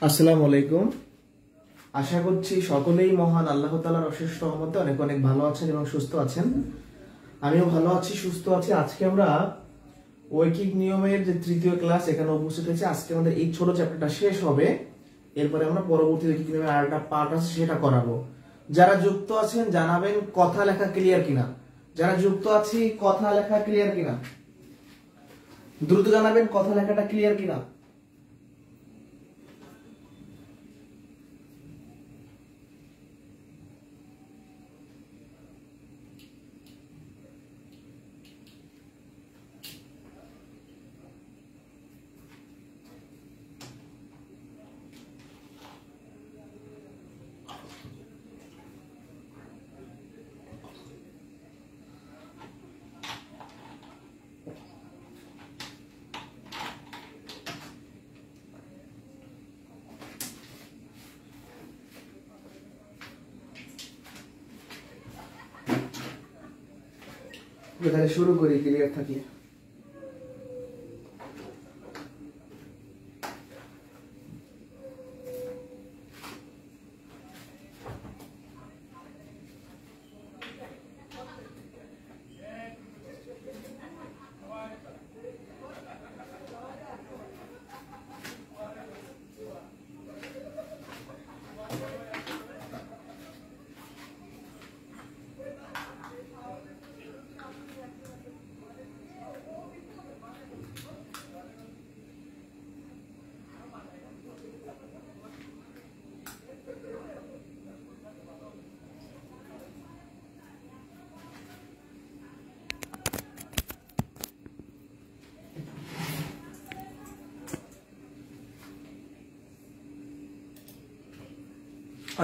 আসসালামু আলাইকুম। আশা করছি সকলেই মহান আল্লাহ তাআলার অশেষ রহমতে অনেক অনেক ভালো আছেন এবং সুস্থ আছেন। আমিও ভালো আছি, সুস্থ আছি। আজকে আমরা ঐকিক নিয়মের যে তৃতীয় ক্লাস এখানে উপস্থিত হয়েছে। আজকে আমাদের এই ছোট চ্যাপ্টারটা শেষ হবে, এরপরে আমরা পরবর্তী ঐকিক নিয়মের আরেকটা পার্ট আছে সেটা করাবো। যারা যুক্ত আছেন জানাবেন কথা লেখা ক্লিয়ার কিনা। যারা যুক্ত আছি কথা লেখা ক্লিয়ার কিনা, দ্রুত জানাবেন কথা লেখাটা ক্লিয়ার কিনা। তাহলে শুরু করি ক্লিয়ার থাকলে।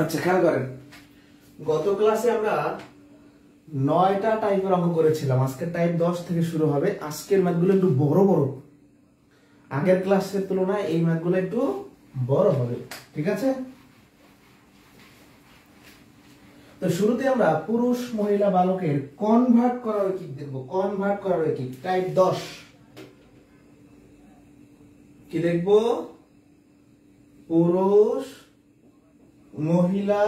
আচ্ছা, খেয়াল করেন, গত ক্লাসে আমরা 9টা টাইপের অঙ্ক করেছিলাম। আজকের টাইপ 10 থেকে শুরু হবে। আজকের ম্যাথগুলো একটু বড় বড়, আগের ক্লাসের তুলনায় এই ম্যাথগুলো একটু বড় হবে, ঠিক আছে? তো শুরুতে আমরা পুরুষ মহিলা বালকের কনভার্ট করার ঐকিক দেখব। কনভার্ট করার ঐকিক টাইপ 10 কি দেখব? পুরুষ মহিলা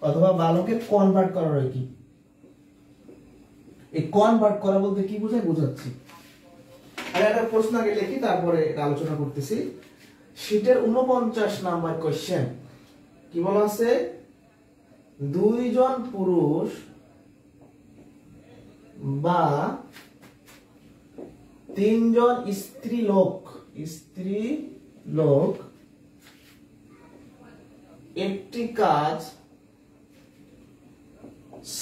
অথবা বালকের কনভার্ট করার ঐকিক। এই কনভার্ট করা বলতে কি বোঝায় বোঝাচ্ছি। আর একটা প্রশ্ন আগে লিখি, তারপরে এটা আলোচনা করতেছি। শীটের 49 নাম্বার কোশ্চেন কি বলা আছে? দুইজন পুরুষ বা তিনজন স্ত্রী লোক একটি কাজ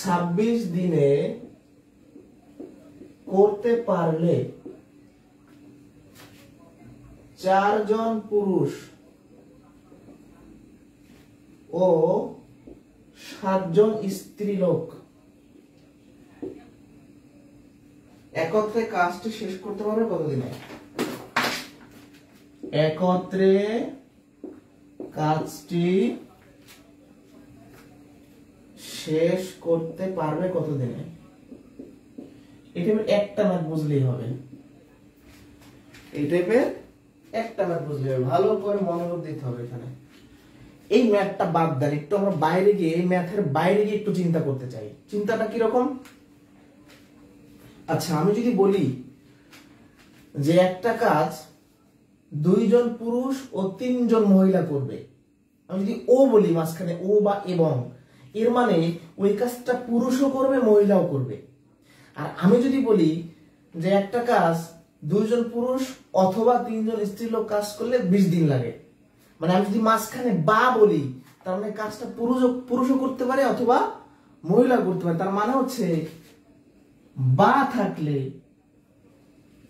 26 দিনে করতে পারলে 4 জন পুরুষ ও 7 জন স্ত্রী লোক একত্রে কাজটি শেষ করতে পারবে কতদিনে? একত্রে কাজটি শেষ করতে পারবে কতদিনে? এই টাইপের একটা ম্যাথ বুঝলেই হবে। এই টাইপের একটা ম্যাথ বুঝলেই হবে, ভালো করে মনোযোগ দিতে হবে এখানে। এই ম্যাথটা বাদ দেন, একটু আমরা বাইরে গিয়ে এই ম্যাথের বাইরে গিয়ে একটু চিন্তা করতে চাই। চিন্তাটা কি রকম? আচ্ছা, আমি যদি বলি যে একটা কাজ 2 জন পুরুষ ও 3 জন মহিলা করবে, আমি যদি ও বলি মাঝখানে ও বা এবং, এর মানে ওই কাজটা পুরুষও করবে মহিলাও করবে। আর আমি যদি বলি যে একটা কাজ 2 জন পুরুষ অথবা 3 জন স্ত্রী লোক কাজ করলে 20 দিন লাগে, মানে আমি যদি মাঝখানে বা বলি তার মানে কাজটা পুরুষও করতে পারে অথবা মহিলা করতে পারে। তার মানে হচ্ছে বা থাকলে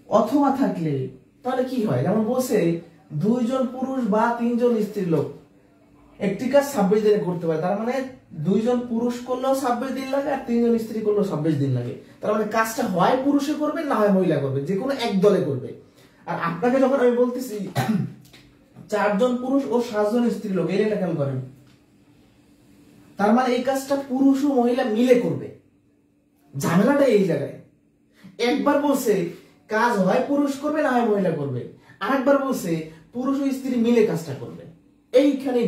অথবা থাকলে তাহলে কি হয়? যেমন বলছে 2 জন পুরুষ বা 3 জন স্ত্রী লোক একটি কাজ 26 দিনে করতে পারে, তার মানে 2 জন পুরুষ করলেও 26 দিন লাগে আর 3 জন স্ত্রী করলেও 26 দিন লাগে। তার মানে কাজটা হয় পুরুষে করবে না হয় মহিলা করবে, যে কোনো এক দলে করবে। আর আপনাকে যখন আমি বলতেছি 4 জন পুরুষ ও 7 জন স্ত্রী লোক, এটা কেন করেন? তার মানে এই কাজটা পুরুষ ও মহিলা মিলে করবে। ঝামেলাটা এই জায়গায়। একবার বলছে কাজ হয় পুরুষ করবে না হয় মহিলা করবে, আরেকবার বলছে পুরুষ ও স্ত্রী মিলে কাজটা করবে। এইখানেই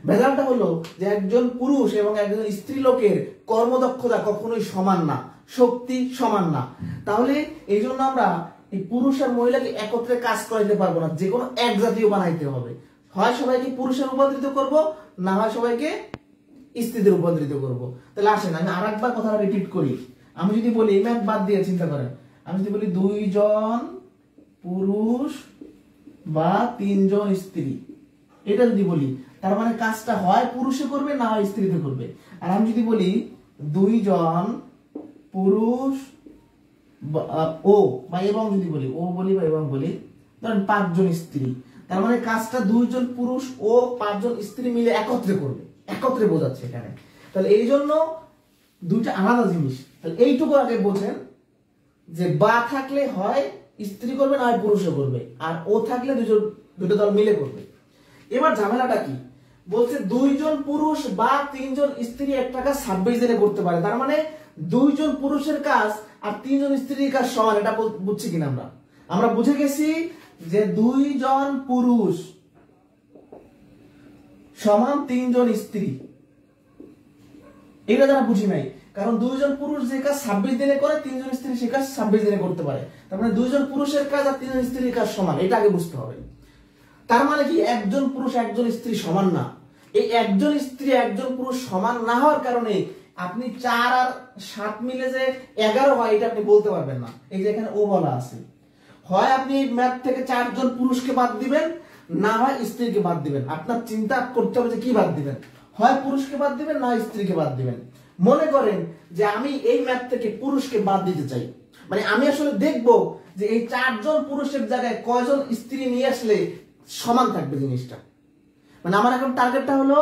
ভেজালটা হলো যে একজন পুরুষ এবং একজন স্ত্রী লোকের কর্মদক্ষতা কখনোই সমান না, শক্তি সমান না। তাহলে এই জন্য আমরা এই পুরুষ আর মহিলাকে একত্রে কাজ করাইতে পারবো না, যে কোনো এক জাতীয় বানাইতে হবে। হয় সবাইকে পুরুষের রূপান্তরিত করব, না হয় সবাইকে স্ত্রীদের রূপান্তরিত করব। তাহলে আসেন আমি আরেকবার কথাটা রিপিট করি। আমি যদি বলি এই ম্যাথ বাদ দিয়ে চিন্তা করেন, আমি যদি বলি 2 জন পুরুষ বা 3 জন স্ত্রী, এটা যদি বলি তার মানে কাজটা হয় পুরুষে করবে না হয় স্ত্রীতে করবে। আর আমি যদি বলি 2 জন পুরুষ ও বা এবং যদি বলি ও বলি বা এবং বলি, ধরেন 5 জন স্ত্রী, তার মানে কাজটা 2 জন পুরুষ ও 5 জন স্ত্রী মিলে একত্রে করবে। একত্রে বোঝাচ্ছে এখানে। তাহলে এই জন্য দুইটা আলাদা জিনিস। তাহলে এইটুকু আগে বোঝেন যে বা থাকলে হয় স্ত্রী করবে না হয় পুরুষও করবে, আর ও থাকলে দুটো দল মিলে করবে। এবার ঝামেলাটা কি? বলছে 2 জন পুরুষ বা 3 জন স্ত্রী একটা কাজ 26 দিনে করতে পারে, তার মানে 2 জন পুরুষের কাজ আর 3 জন স্ত্রীর কাজ সমান। এটা বুঝছি কিনা? আমরা বুঝে গেছি যে 2 জন পুরুষ সমান 3 জন স্ত্রী, এটা যারা বুঝি নাই। কারণ 2 জন পুরুষ যে কাজ 26 দিনে করে, 3 জন স্ত্রী সে কাজ 26 দিনে করতে পারে, তার মানে 2 জন পুরুষের কাজ আর 3 জন স্ত্রীর কাজ সমান। এটা আগে বুঝতে হবে। তার মানে কি একজন পুরুষ একজন স্ত্রী সমান না? এই একজন স্ত্রী একজন পুরুষ সমান না হওয়ার কারণে আপনি 4 আর 7 মিলে যে 11 হয় এটা আপনি বলতে পারবেন না। এই যে এখানে ও বলা আছে, হয় আপনি এই ম্যাথ থেকে 4 জন পুরুষকে বাদ দিবেন, না হয় স্ত্রীকে বাদ দিবেন। আপনার চিন্তা করতে হবে যে কি বাদ দিবেন, হয় পুরুষকে বাদ দিবেন না স্ত্রীকে বাদ দিবেন। মনে করেন যে আমি এই ম্যাথ থেকে পুরুষকে বাদ দিতে চাই, মানে আমি আসলে দেখব যে এই 4 জন পুরুষের জায়গায় কয়জন স্ত্রী নিয়ে আসলে সমান থাকবে জিনিসটা। মানে আমার এখন টার্গেটটা হলো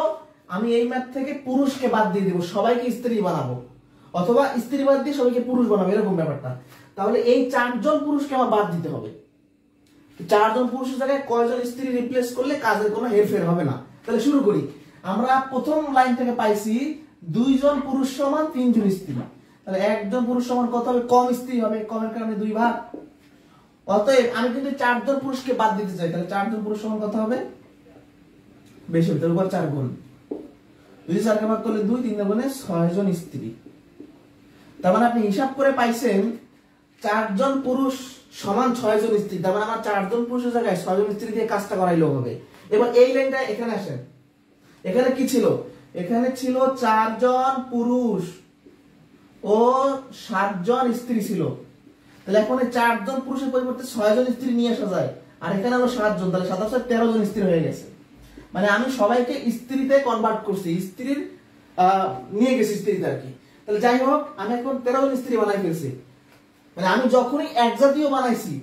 আমি এই ম্যাথ থেকে পুরুষকে বাদ দিয়ে দেবো, সবাইকে স্ত্রী বানাবো, অথবা স্ত্রী বাদ দিয়ে সবাইকে পুরুষ বানাবো, এরকম ব্যাপারটা। তাহলে এই 4 জন পুরুষকে আমার বাদ দিতে হবে। 4 জন পুরুষের জায়গায় কয়জন স্ত্রী রিপ্লেস করলে কাজের কোনো হেরফের হবে না। তাহলে শুরু করি। আমরা প্রথম লাইন থেকে পাইছি 2 জন পুরুষ সমান 3 জন স্ত্রী। তাহলে একজন পুরুষ সমান কত হবে? কম স্ত্রী হবে, কমের কারণে 2 ভাগ। অতএব আমি কিন্তু 4 জন পুরুষকে বাদ দিতে চাই, তাহলে 4 জন পুরুষ সমান কত হবে? বেশি হবে, তার উপর 4 গুণ। যদি 4 কে ভাগ করলে 2, 3 গুণে 6 জন স্ত্রী। তার মানে আপনি হিসাব করে পাইছেন 4 জন পুরুষ সমান 6 জন স্ত্রী। তার মানে আমার 4 জন পুরুষের জায়গায় 6 জন স্ত্রী দিয়ে কাজটা করাইলেও হবে। এবার এই লাইনটা এখানে আসেন। এখানে কি ছিল? এখানে ছিল 4 জন পুরুষ ও 7 জন স্ত্রী ছিল। তাহলে এখন এই 4 জন পুরুষের পরিবর্তে 6 জন স্ত্রী নিয়ে আসা যায়, আর এখানে হলো 7 জন, তাহলে 7 আর 13 জন স্ত্রী হয়ে গেছে। মানে আমি সবাইকে স্ত্রীতে কনভার্ট করছি, স্ত্রীর নিয়ে গেছি স্ত্রীতে আর কি। তাহলে যাই হোক, আমি এখন 13 জন স্ত্রী বানাই ফেলছি। মানে আমি যখনই এক জাতীয় বানাইছি,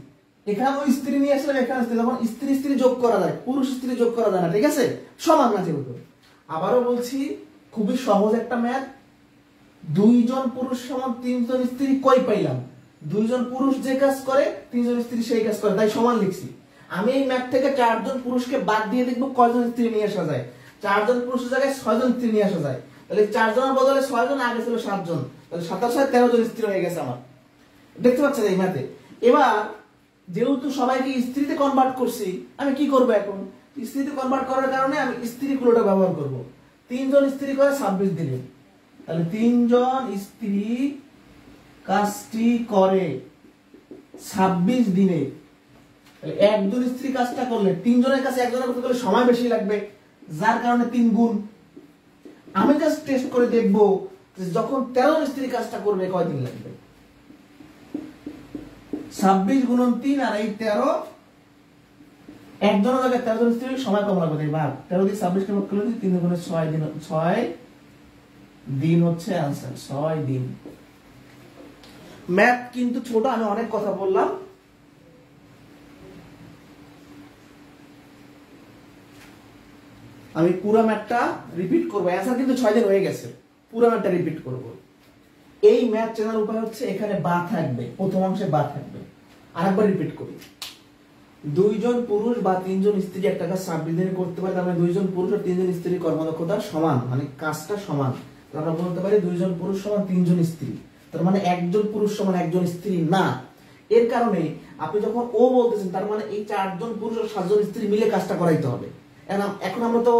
এখানেও স্ত্রী নিয়ে আসলাম, এখানে স্ত্রী, যখন স্ত্রী স্ত্রী যোগ করা যায়, পুরুষ স্ত্রী যোগ করা যায় না, ঠিক আছে, সমান না যেহেতু। আবারও বলছি, খুবই সহজ একটা ম্যাথ। 2 জন পুরুষ সমান 3 জন স্ত্রী কই পাইলাম? 2 জন পুরুষ যে কাজ করে 3 জন স্ত্রী সেই কাজ করে, তাই সমান লিখছি। আমি এই ম্যাথ থেকে 4 জন পুরুষকে বাদ দিয়ে দেখবো কয়জন স্ত্রী নিয়ে আসা যায়। 4 জন পুরুষের জায়গায় 6 জন স্ত্রী নিয়ে আসা যায়। তাহলে 4 জনের বদলে 6 জন, আগে ছিল 7 জন, তাহলে 27 আর 13 জন স্ত্রী হয়ে গেছে আমার। দেখতে পাচ্ছেন এই ম্যাথে? এবার যেহেতু সবাইকে স্ত্রীতে কনভার্ট করছি, আমি কি করব এখন? স্ত্রীতে কনভার্ট করার কারণে আমি স্ত্রী কুলোটা ব্যবহার করব। 3 জন স্ত্রী করে 26 দিনে, তাহলে 3 জন স্ত্রী কাজটি করে 26 দিনে। একজন স্ত্রী কাজটা করলে 3 জনের কাছে একজনের করতে গেলে সময় বেশি লাগবে, যার কারণে 3 গুণ। আমি জাস্ট টেস্ট করে দেখব যে যখন 13 জন স্ত্রী কাজটা করবে কয়দিন লাগবে। 26 গুণন 3 আর এই 13, একজনের জায়গায় 13 জন স্ত্রী সময় কম লাগবে, তাই ভাগ 13 দিয়ে 26 কে ভাগ করলে 3 গুণে 6 দিন, 6 দিন হচ্ছে आंसर, 6 দিন। ম্যাথ কিন্তু ছোট, আমি অনেক কথা বললাম। আমি পুরো ম্যাথটা রিপিট করব, आंसर কিন্তু 6 দিন হয়ে গেছে, পুরো ম্যাথটা রিপিট করব। এই ম্যাথ চেনার উপায় হচ্ছে এখানে বা থাকবে, প্রথম অংশে বা থাকবে। আরেকবার রিপিট করি, 2 জন পুরুষ বা 3 জন স্ত্রী একটা কাজ 26 দিনে করতে পারে, তার মানে 2 জন পুরুষ আর 3 জন স্ত্রীর কর্মদক্ষতা সমান, মানে কাজটা সমান। আমরা বলতে পারি 2 জন পুরুষ সমান 3 জন স্ত্রী, তার মানে একজন পুরুষ সমান একজন স্ত্রী না। এর কারণে আপনি যখন ও বলতেছেন, তার মানে এই 4 জন পুরুষ আর 7 জন স্ত্রী মিলে কাজটা করাইতে হবে। এখন আমরা তো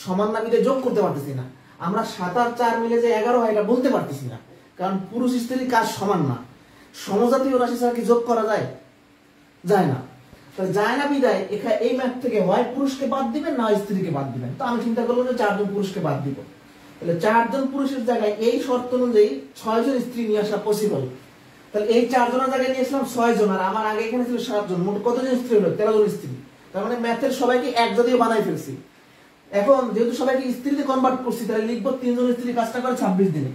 সমান না মিলে যোগ করতে পারতেছি না, আমরা 7 আর 4 মিলে যে 11 হয় এটা বলতে পারতেছি না, কারণ পুরুষ স্ত্রীর কাজ সমান না। সমজাতীয় রাশি ছাড়া কি যোগ করা যায়? যায় না। তাহলে যায় না বিদায় এখানে এই ম্যাথ থেকে হয় পুরুষকে বাদ দিবেন না স্ত্রীকে বাদ দিবেন। তো আমি চিন্তা করলাম যে 4 জন পুরুষকে বাদ দিব। তাহলে 4 জন পুরুষের জায়গায় এই শর্ত অনুযায়ী 6 জন স্ত্রী নিয়ে আসা পসিবল। তাহলে এই 4 জনের জায়গায় নিয়ে আসলাম 6 জন, আর আমার আগে এখানে ছিল 7 জন, মোট কতজন স্ত্রী হলো? 13 জন স্ত্রী। তার মানে ম্যাথের সবাইকে এক জাতীয় বানাই ফেলছি। এখন যেহেতু সবাইকে স্ত্রীতে কনভার্ট করছি, তাহলে লিখবো 3 জন স্ত্রী কাজটা করে 26 দিনে।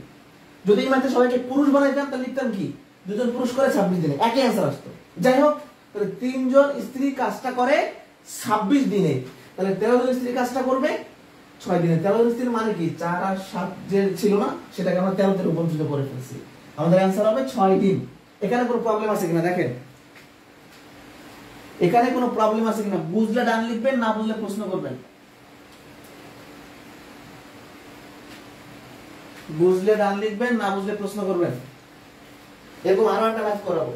যদি এই ম্যাথে সবাইকে পুরুষ বানাইতাম তাহলে লিখতাম কি 2 জন পুরুষ করে 26 দিনে, একই आंसर আসতো। যাই হোক, তাহলে 3 জন স্ত্রী কাজটা করে 26 দিনে, তাহলে 13 জন স্ত্রী কাজটা করবে 6 দিনে। 13 জন স্ত্রীর মানে কি 4 আর 7 যে ছিল না, সেটাকে আমরা 13 তে রূপান্তরিত করে ফেলছি। আমাদের आंसर হবে 6 দিন। এখানে কোনো প্রবলেম আছে কিনা দেখেন, এখানে কোনো প্রবলেম আছে কিনা? বুঝলে ডান লিখবেন, না বুঝলে প্রশ্ন করবেন। বুঝলে ডান লিখবেন, না বুঝলে প্রশ্ন করবেন। এরকম আরো একটা ম্যাথ করাবো।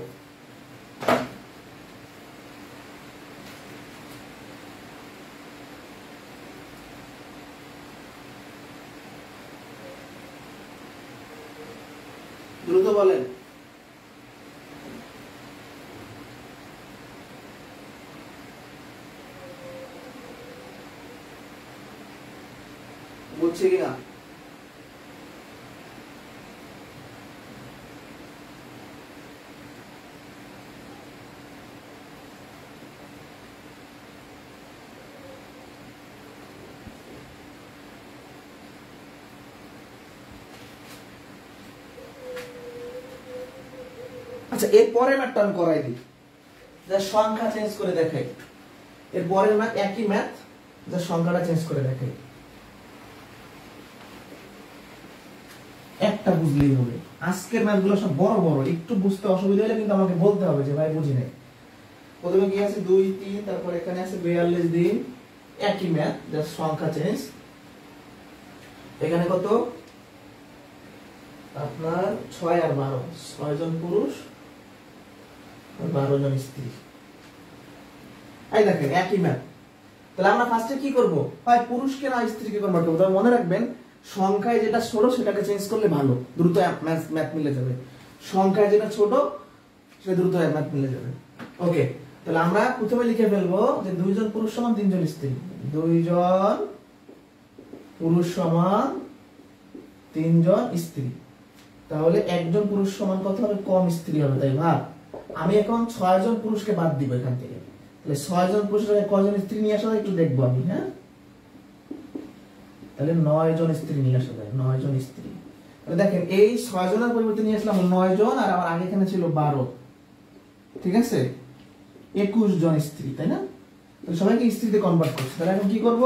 দ্রুত বলেন। বুঝছে কিনা? আচ্ছা, এর পরের ম্যাথটা আমি করাই দিই, যা সংখ্যা চেঞ্জ করে দেখাই। এর পরের ম্যাথ একই ম্যাথ, যা সংখ্যাটা চেঞ্জ করে দেখাই। একটা বুঝলেই হবে। আজকের ম্যাথগুলো সব বড় বড়, একটু বুঝতে অসুবিধা হলে কিন্তু আমাকে বলতে হবে যে ভাই বুঝি নাই। প্রথমে কি আছে 2 3, তারপর এখানে আছে 42 দিন, একই ম্যাথ, যা সংখ্যা চেঞ্জ। এখানে কত? আপনার 6 আর 12, 6 জন পুরুষ 12 জন স্ত্রী। এই দেখেন একই ম্যাথ। তাহলে আমরা ফার্স্টে কি করব? হয় পুরুষকে না স্ত্রীকে কনভার্ট করব। তবে মনে রাখবেন, সংখ্যায় যেটা ছোট সেটাকে চেঞ্জ করলে ভালো, দ্রুত ম্যাথ মিলে যাবে। সংখ্যায় যেটা ছোট সেটা দ্রুত ম্যাথ মিলে যাবে। ওকে, তাহলে আমরা প্রথমে লিখে ফেলবো যে 2 জন পুরুষ সমান 3 জন স্ত্রী। 2 জন পুরুষ সমান 3 জন স্ত্রী। তাহলে একজন পুরুষ সমান কত হবে? কম স্ত্রী হবে, তাই ভাগ আমি এখন 6 জন পুরুষকে বাদ দিব এখান থেকে, তাহলে 6 জন পুরুষের কয়জন স্ত্রী নিয়ে আসা যায় একটু দেখবো আমি। হ্যাঁ, তাহলে 9 জন স্ত্রী নিয়ে আসা যায়, 9 জন স্ত্রী। তাহলে দেখেন এই 6 জনের পরিবর্তে নিয়ে আসলাম 9 জন, আর আমার আগে এখানে ছিল 12, ঠিক আছে, 21 জন স্ত্রী, তাই না? তাহলে সবাইকে স্ত্রীতে কনভার্ট করছি। তাহলে এখন কি করব,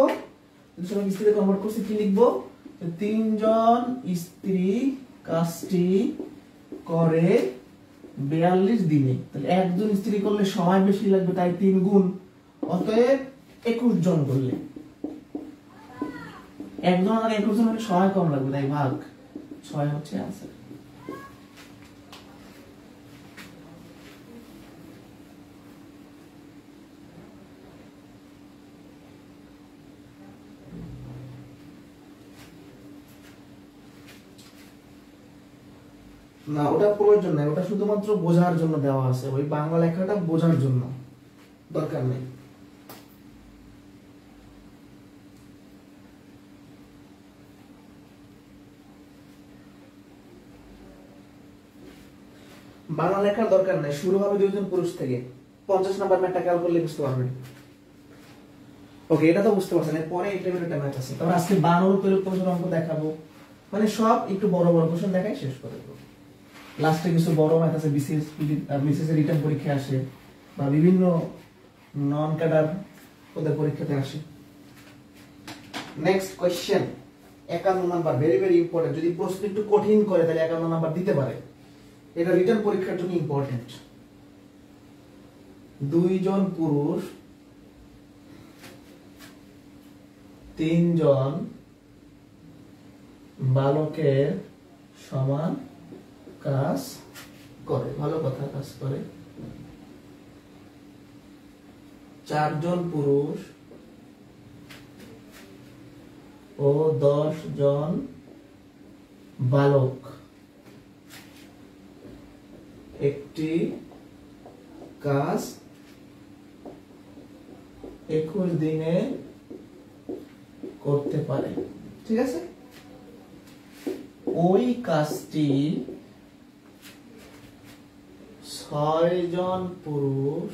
সবাইকে স্ত্রীতে কনভার্ট করছি, কি লিখবো, 3 জন স্ত্রী কাজটি করে 42 দিনে। তাহলে একজন স্ত্রী করলে সময় বেশি লাগবে, তাই 3 গুণ, অতএব 21 জন করলে একজন আর 21 জন হলে সময় কম লাগবে, তাই ভাগ 6 হচ্ছে आंसर। না, ওটা প্রয়োজন নাই, ওটা শুধুমাত্র বোঝার জন্য দেওয়া আছে, ওই বাংলা লেখাটা বোঝার জন্য, দরকার নেই। বাংলা লেখার দরকার নাই, শুরু হবে 2 জন পুরুষ থেকে। 50 নাম্বার ম্যাথটা ক্যাল করলে বুঝতে পারবেন। ওকে, এটা তো বুঝতে পারছেন, এরপরে এই লেভেলের ম্যাথ আছে। তারপর আজকে 12 প্রয়োগ প্রশ্নের অঙ্ক দেখাবো, মানে সব একটু বড় বড় কোশ্চেন দেখাই শেষ করে দেব। লাস্টে কিছু বড় ম্যাথ আছে, বিসিএস এর রিটার্ন পরীক্ষা আসে, বা বিভিন্ন নন ক্যাডার ওদের পরীক্ষাতে আসে। Next question 51 number, very very important. যদি প্রশ্ন একটু কঠিন করে তাহলে 51 নাম্বার দিতে পারে, এটা রিটার্ন পরীক্ষার জন্য ইম্পর্টেন্ট। 2 জন পুরুষ 3 জন বালকের সমান কাজ করে, ভালো কথা, কাজ করে। 4 জন পুরুষ ও 10 জন বালক একটি কাজ 21 দিনে করতে পারে, ঠিক আছে। ওই কাজটি 6 জন পুরুষ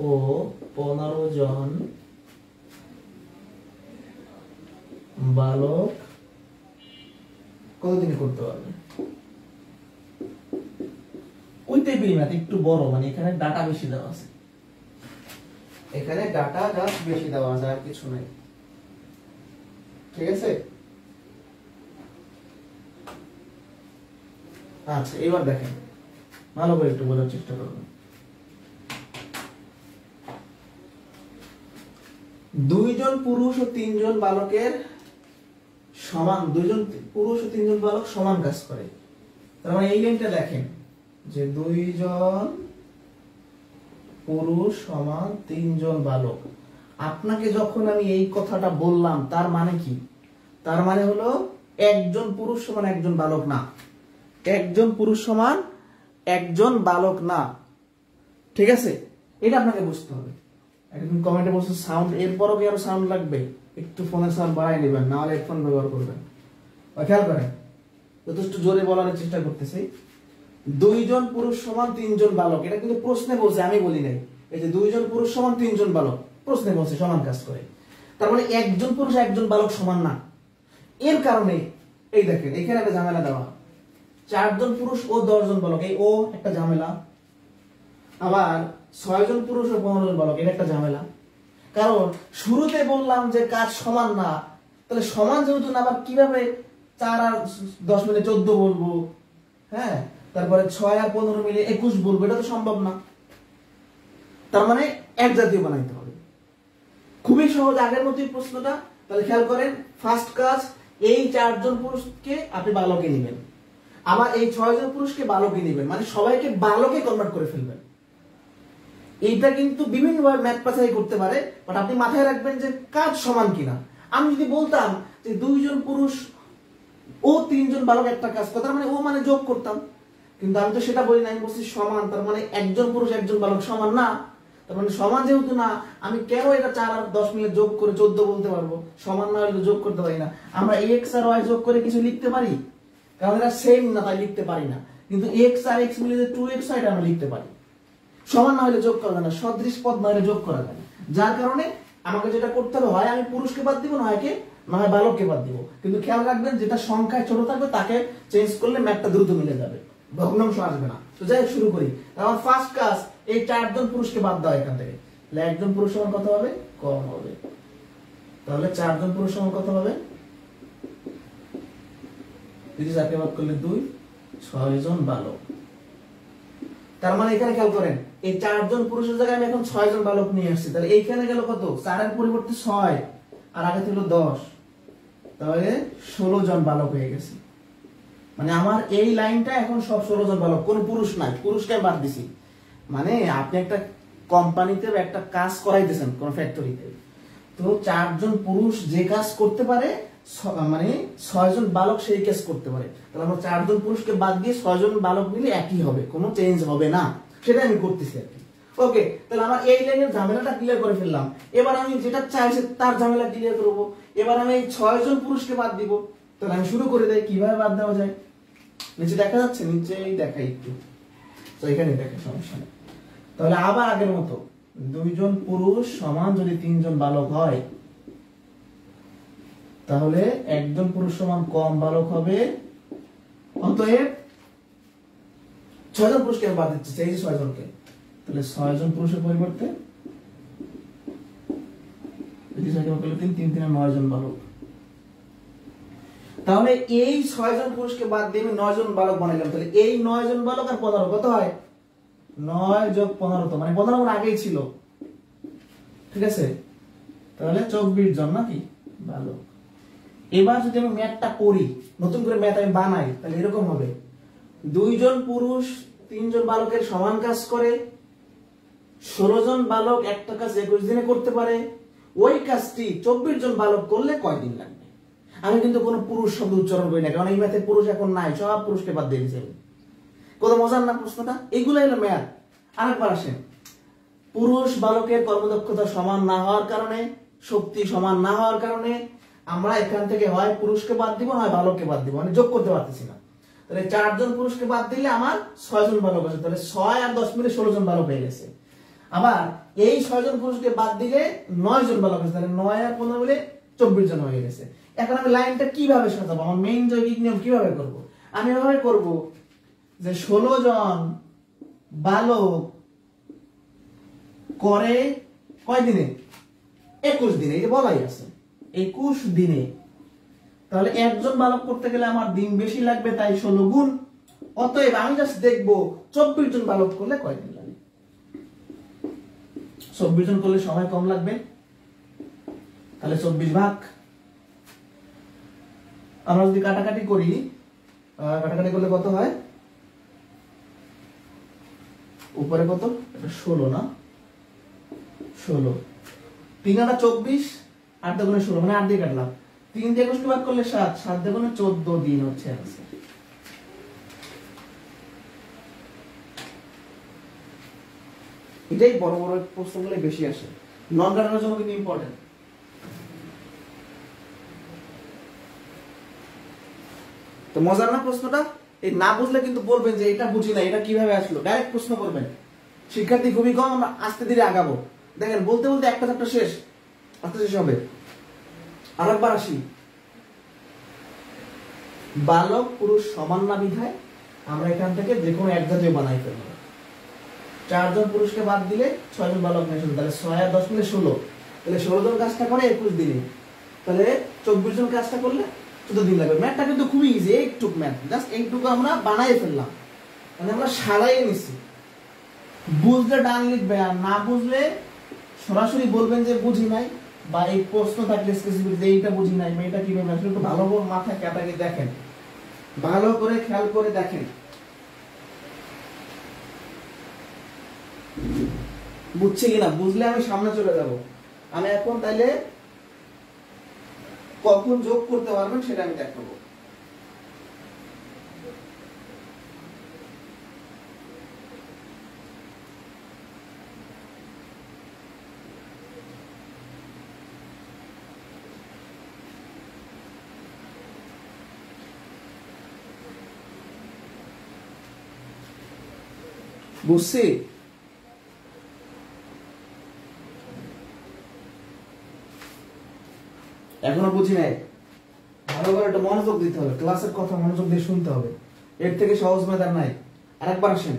ও 15 জন বালক কতদিনে করতে পারবে। ওই টেবিল ম্যাথ একটু বড়, মানে এখানে ডাটা বেশি দেওয়া আছে, এখানে ডাটা জাস্ট বেশি দেওয়া আছে, আর কিছু নাই, ঠিক আছে। আচ্ছা, এবার দেখেন, ভালো করে একটু বোঝার চেষ্টা করবেন। 2 জন পুরুষ ও 3 জন বালকের সমান, 2 জন পুরুষ ও 3 জন বালক সমান কাজ করে। তার মানে এই লাইনটা দেখেন যে 2 জন পুরুষ সমান 3 জন বালক। আপনাকে যখন আমি এই কথাটা বললাম, তার মানে কি? তার মানে হলো একজন পুরুষ সমান একজন বালক না, একজন পুরুষ সমান একজন বালক না, ঠিক আছে। এটা আপনাকে বুঝতে হবে। একদম কমেন্টে বলছে সাউন্ড, এরপরও কি আরো সাউন্ড লাগবে? একটু ফোনের সাউন্ড বাড়াই নেবেন, না হলে হেডফোন ব্যবহার করবেন। খেয়াল করেন, যথেষ্ট জোরে বলার চেষ্টা করতেছি। 2 জন পুরুষ সমান 3 জন বালক, এটা কিন্তু প্রশ্নে বলছে, আমি বলি নাই। এই যে 2 জন পুরুষ সমান 3 জন বালক, প্রশ্নে বলছে সমান কাজ করে। তার মানে একজন পুরুষ একজন বালক সমান না। এর কারণে এই দেখেন এখানে একটা ঝামেলা দেওয়া, 4 জন পুরুষ ও 10 জন বালক, এই ও একটা ঝামেলা। আবার 6 জন পুরুষ ও 15 জন বালক, এটা একটা ঝামেলা। কারণ শুরুতে বললাম যে কাজ সমান না, তাহলে সমান যেহেতু না, আবার কিভাবে 4 আর 10 মিলে 14 বলবো, হ্যাঁ, তারপরে 6 আর 15 মিলে 21 বলবো, এটা তো সম্ভব না। তার মানে এক জাতীয় বানাইতে হবে। খুবই সহজ, আগের মতোই প্রশ্নটা। তাহলে খেয়াল করেন, ফার্স্ট কাজ, এই 4 জন পুরুষকে আপনি বালকে নেবেন, আবার এই 6 জন পুরুষকে বালকে নেবেন, মানে সবাইকে বালকে কনভার্ট করে ফেলবেন। এইটা কিন্তু বিভিন্ন ভাবে ম্যাথ পাচাই করতে পারে, বাট আপনি মাথায় রাখবেন যে কাজ সমান কিনা। আমি যদি বলতাম যে 2 জন পুরুষ ও 3 জন বালক একটা কাজ করে, তার মানে ও মানে যোগ করতাম, কিন্তু আমি তো সেটা বলি না, আমি বলছি সমান। তার মানে একজন পুরুষ একজন বালক সমান না, তার মানে সমান যেহেতু না, আমি কেন এটা 4 আর 10 মিলে যোগ করে 14 বলতে পারবো? সমান না হলে যোগ করতে পারি না। আমরা x আর y যোগ করে কিছু লিখতে পারি, কারণ এটা সেম না, তাই লিখতে পারি না। কিন্তু x আর x মিলে যে 2x হয় এটা আমরা লিখতে পারি। সমান না হলে যোগ করা যায় না, সদৃশ পদ না হলে যোগ করা যায় না। যার কারণে আমাকে যেটা করতে হবে, হয় আমি পুরুষকে বাদ দিব, না হয় বালককে বাদ দিব। কিন্তু খেয়াল রাখবেন যেটা সংখ্যায় ছোট থাকবে তাকে চেঞ্জ করলে ম্যাথটা দ্রুত মিলে যাবে, ভগ্নাংশ আসবে না। তো যাই হোক শুরু করি। আমার ফার্স্ট কাজ এই 4 জন পুরুষকে বাদ দাও এখান থেকে। তাহলে একজন পুরুষ সমান কত হবে? কম হবে। তাহলে 4 জন পুরুষ সমান কত হবে? যদি যাকে বাদ করলে 2, 6 জন বালক। তার মানে এখানে খেয়াল করেন এই 4 জন পুরুষের জায়গায় আমি এখন 6 জন বালক নিয়ে আসছি। তাহলে এইখানে গেল কত? 4 এর পরিবর্তে 6 আর আগে ছিল 10, তাহলে 16 জন বালক হয়ে গেছে। মানে আমার এই লাইনটা এখন সব 16 জন বালক, কোনো পুরুষ নাই, পুরুষকে বাদ দিছি। মানে আপনি একটা কোম্পানিতে একটা কাজ করাইতেছেন কোন ফ্যাক্টরিতে, তো 4 জন পুরুষ যে কাজ করতে পারে, মানে 6 জন বালক সেই কাজ করতে পারে। তাহলে আমরা 4 জন পুরুষকে বাদ দিয়ে 6 জন বালক নিলে একই হবে, কোনো চেঞ্জ হবে না, সেটা আমি করতেছি আর কি। ওকে, তাহলে আমরা এই লাইনের ঝামেলাটা ক্লিয়ার করে ফেললাম। এবার আমি যেটা চাইছি তার ঝামেলা ক্লিয়ার করব। এবার আমি এই 6 জন পুরুষকে বাদ দিব। তাহলে আমি শুরু করে দেই কিভাবে বাদ দেওয়া যায়। নিচে দেখা যাচ্ছে, নিচেই দেখাই একটু, তো এখানে দেখে সমস্যা নেই। তাহলে আবার আগের মতো 2 জন পুরুষ সমান যদি 3 জন বালক হয়, তাহলে একজন পুরুষ সমান কম বালক হবে। অতএব 6 জন পুরুষকে বাদ দিচ্ছি, এই যে 6 জনকে। তাহলে 6 জন পুরুষের পরিবর্তে 9 জন বালক। তাহলে এই 6 জন পুরুষকে বাদ দিয়ে আমি 9 জন বালক বানাইলাম। তাহলে এই 9 জন বালক আর 15 কত হয়? 9 যোগ 15, তো মানে 15 আগেই ছিল, ঠিক আছে? তাহলে 24 জন নাকি বালক। এবার যদি আমি ম্যাথটা করি, নতুন করে ম্যাথ আমি বানাই, তাহলে এরকম হবে 2 জন পুরুষ 3 জন বালকের সমান কাজ করে, 16 জন বালক একটা কাজ 21 দিনে করতে পারে। ওই কাজটি 24 জন বালক করলে কয়দিন লাগবে? আমি কিন্তু কোনো পুরুষ শব্দ উচ্চারণ করি না, কারণ এই ম্যাথে পুরুষ এখন নাই, সব পুরুষকে বাদ দিয়ে দিয়েছে। কত মজার না প্রশ্নটা? এইগুলো হলো ম্যাথ। আরেকবার আসেন, পুরুষ বালকের কর্মদক্ষতা সমান না হওয়ার কারণে, শক্তি সমান না হওয়ার কারণে আমরা এখান থেকে হয় পুরুষকে বাদ দিব, হয় বালককে বাদ দিব, মানে যোগ করতে পারতেছি না। তাহলে 4 জন পুরুষকে বাদ দিলে আমার 6 জন বালক আছে। তাহলে 6 আর 10 মিলে 16 জন বালক হয়ে গেছে। আবার এই 6 জন পুরুষকে বাদ দিলে 9 জন বালক আছে। তাহলে 9 আর 15 মিলে 24 জন হয়ে গেছে। এখন আমি লাইনটা কিভাবে সাজাবো, আমার মেইন জৈবিক নিয়ম কিভাবে করব? আমি এভাবে করব যে 16 জন বালক করে কয় দিনে? 21 দিনে, এই যে বলাই আছে 21 দিনে। তাহলে একজন বালক করতে গেলে আমার দিন বেশি লাগবে, তাই 16 গুণ। অতএব আমি জাস্ট দেখবো 24 জন বালক করলে কয় দিন লাগে। 24 জন করলে সময় কম লাগবে, তাহলে 24 ভাগ। আমরা যদি কাটাকাটি করি, কাটাকাটি করলে কত হয়? উপরে কত? এটা 16 না, 16 3 আটা 24, 8 দুগুণে 16, মানে 8 দিয়ে কাটলাম। 3 দিয়ে 21 ভাগ করলে 7, 7 দুগুণে 14 দিন হচ্ছে आंसर। এটাই বড় বড় প্রশ্নগুলো বেশি আসে, নন কাটানোর জন্য কিন্তু ইম্পর্টেন্ট। তো মজার না প্রশ্নটা? এই না বুঝলে কিন্তু বলবেন যে এটা বুঝি না, এটা কিভাবে আসলো, ডাইরেক্ট প্রশ্ন করবেন। শিক্ষার্থী খুবই কম, আমরা আস্তে ধীরে আগাবো। দেখেন বলতে বলতে একটা চ্যাপ্টার শেষ, আস্তে শেষ হবে। আরেকবার আসি, বালক পুরুষ সমান না বিধায় আমরা এখান থেকে যে কোনো এক জাতীয় বানাই ফেলবো। 4 জন পুরুষকে বাদ দিলে 6 জন বালক নেই, তাহলে 6 আর 10 মিলে 16। তাহলে 16 জন কাজটা করে 21 দিনে, তাহলে 24 জন কাজটা করলে 14 দিন লাগবে। ম্যাথটা কিন্তু খুবই ইজি, এইটুক ম্যাথ, জাস্ট এইটুকু আমরা বানাই ফেললাম, মানে আমরা সারাই নিছি। বুঝলে ডান লিখবে, আর না বুঝলে সরাসরি বলবেন যে বুঝি নাই, বা এই প্রশ্ন থাকলে স্পেসিফিক যে এইটা বুঝি নাই বা এটা কিভাবে আসলে একটু ভালো করে মাথায় ক্যাটাকে দেখেন, ভালো করে খেয়াল করে দেখেন। বুঝছি কিনা? বুঝলে আমি সামনে চলে যাব। আমি এখন তাইলে কখন যোগ করতে পারবেন সেটা আমি দেখাবো। বুঝছি? এখনো বুঝি নাই, ভালো করে একটা মনোযোগ দিতে হবে, ক্লাসের কথা মনোযোগ দিয়ে শুনতে হবে, এর থেকে সহজ মেধার নাই। আরেকবার আসেন,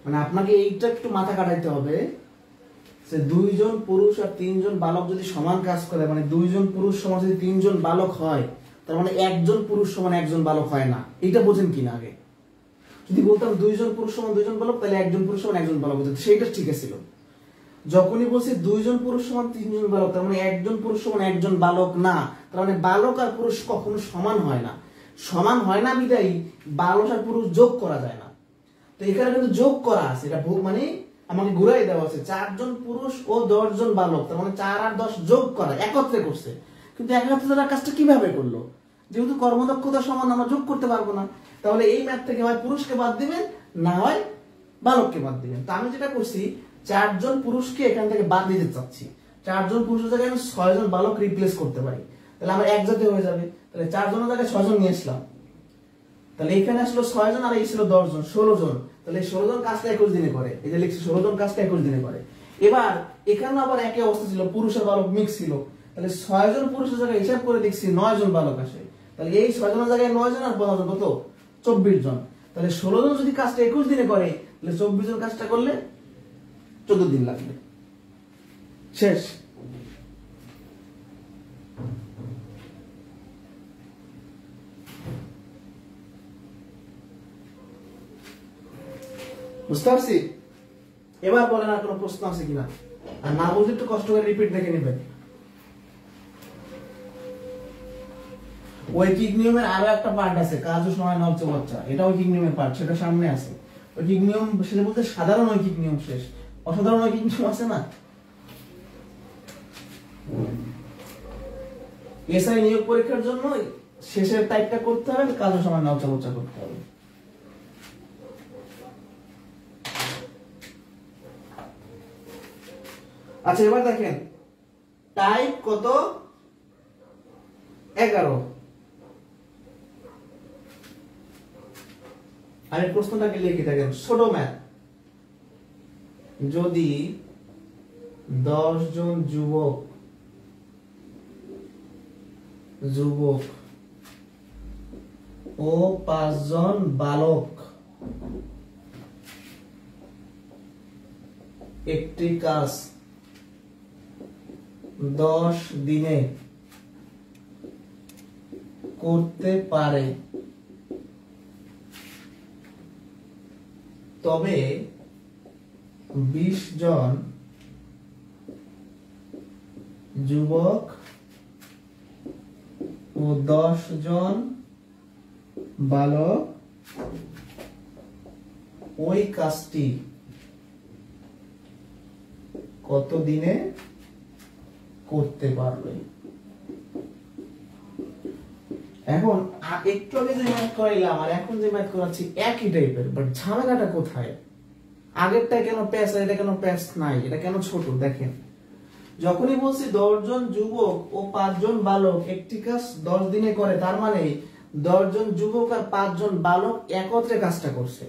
মানে আপনাকে এইটা একটু মাথা কাটাইতে হবে যে দুইজন পুরুষ আর তিনজন বালক যদি সমান কাজ করে, মানে দুইজন পুরুষ সমান যদি তিনজন বালক হয়, তার মানে একজন পুরুষ সমান একজন বালক হয় না। এটা বোঝেন কিনা আগে? যদি বলতাম দুইজন পুরুষ সমান দুইজন বালক, তাহলে একজন পুরুষ সমান একজন বালক হতো, সেইটা ঠিক ছিল। যখনই বলছি দুইজন পুরুষ সমান তিনজন বালক, তার মানে একজন পুরুষ সমান একজন বালক না, তার মানে বালক আর পুরুষ কখনো সমান হয় না। সমান হয় না বিদায়ী বালক আর পুরুষ যোগ করা যায় না। তো এখানে কিন্তু যোগ করা আছে, এটা মানে আমাকে ঘুরাই দেওয়া আছে, 4 জন পুরুষ ও 10 জন বালক, তার মানে 4 আর 10 যোগ করা, একত্রে করছে। কিন্তু একত্রে তারা কাজটা কিভাবে করলো? যেহেতু কর্মদক্ষতা সমান, আমরা যোগ করতে পারবো না, তাহলে এই ম্যাথ থেকে হয় পুরুষকে বাদ দিবেন, না হয় বালককে বাদ দিবেন। তো আমি যেটা করছি, 4 জন পুরুষকে এখান থেকে বাদ দিতে চাচ্ছি, 4 জন পুরুষের জায়গায় আমি 6 জন বালক রিপ্লেস করতে পারি, তাহলে আমার এক জাতীয় হয়ে যাবে। তাহলে 4 জনের জায়গায় 6 জন নিয়ে আসলাম, তাহলে এখানে আসলো 6 জন আর এই ছিল 10 জন, 16 জন। তাহলে 16 জন কাজটা 21 দিনে করে, এই যে লিখছি 16 জন কাজটা 21 দিনে করে। এবার এখানে আবার একই অবস্থা ছিল, পুরুষ আর বালক মিক্স ছিল, তাহলে 6 জন পুরুষের জায়গায় হিসাব করে দেখছি 9 জন বালক আসে, তাহলে এই 6 জনের জায়গায় 9 জন আর 15 জন কত? 24 জন। তাহলে 16 জন যদি কাজটা 21 দিনে করে, তাহলে 24 জন কাজটা করলে 14 দিন লাগবে। শেষ। বুঝতে পারছি? এবার বলেন আর কোনো প্রশ্ন আছে কিনা, আর না বুঝলে একটু কষ্ট করে রিপিট দেখে নেবেন। ঐকিক নিয়মের আরো একটা পার্ট আছে, কাজ ও সময় নলচ বাচ্চা, এটা ঐকিক নিয়মের পার্ট, সেটা সামনে আছে। ঐকিক নিয়ম সেটা বলতে সাধারণ ঐকিক নিয়ম শেষ, অসাধারণ ঐকিক নিয়ম আছে না। এসআই নিয়োগ পরীক্ষার জন্য শেষের টাইপটা করতে হবে, কাজ ও সময় নলচ বাচ্চা করতে হবে। আচ্ছা এবার দেখেন, টাইপ কত? 11। আমি প্রশ্নটাকে লিখে দেখেন, ছোট ম্যাথ, যদি 10 জন যুবক ও 5 জন বালক একটি কাজ 10 দিনে করতে পারে, তবে 20 জন যুবক ও 10 জন বালক ওই কাজটি কত দিনে করতে পারবে? এখন একটু আগে যে ম্যাথ করাইলাম আর এখন যে ম্যাথ করাচ্ছি একই টাইপের, বাট ঝামেলাটা কোথায়? আগেরটা কেন প্যাস আর এটা কেন প্যাস নাই, এটা কেন ছোট? দেখেন, যখনই বলছি 10 জন যুবক ও 5 জন বালক একটি কাজ 10 দিনে করে, তার মানে 10 জন যুবক আর 5 জন বালক একত্রে কাজটা করছে।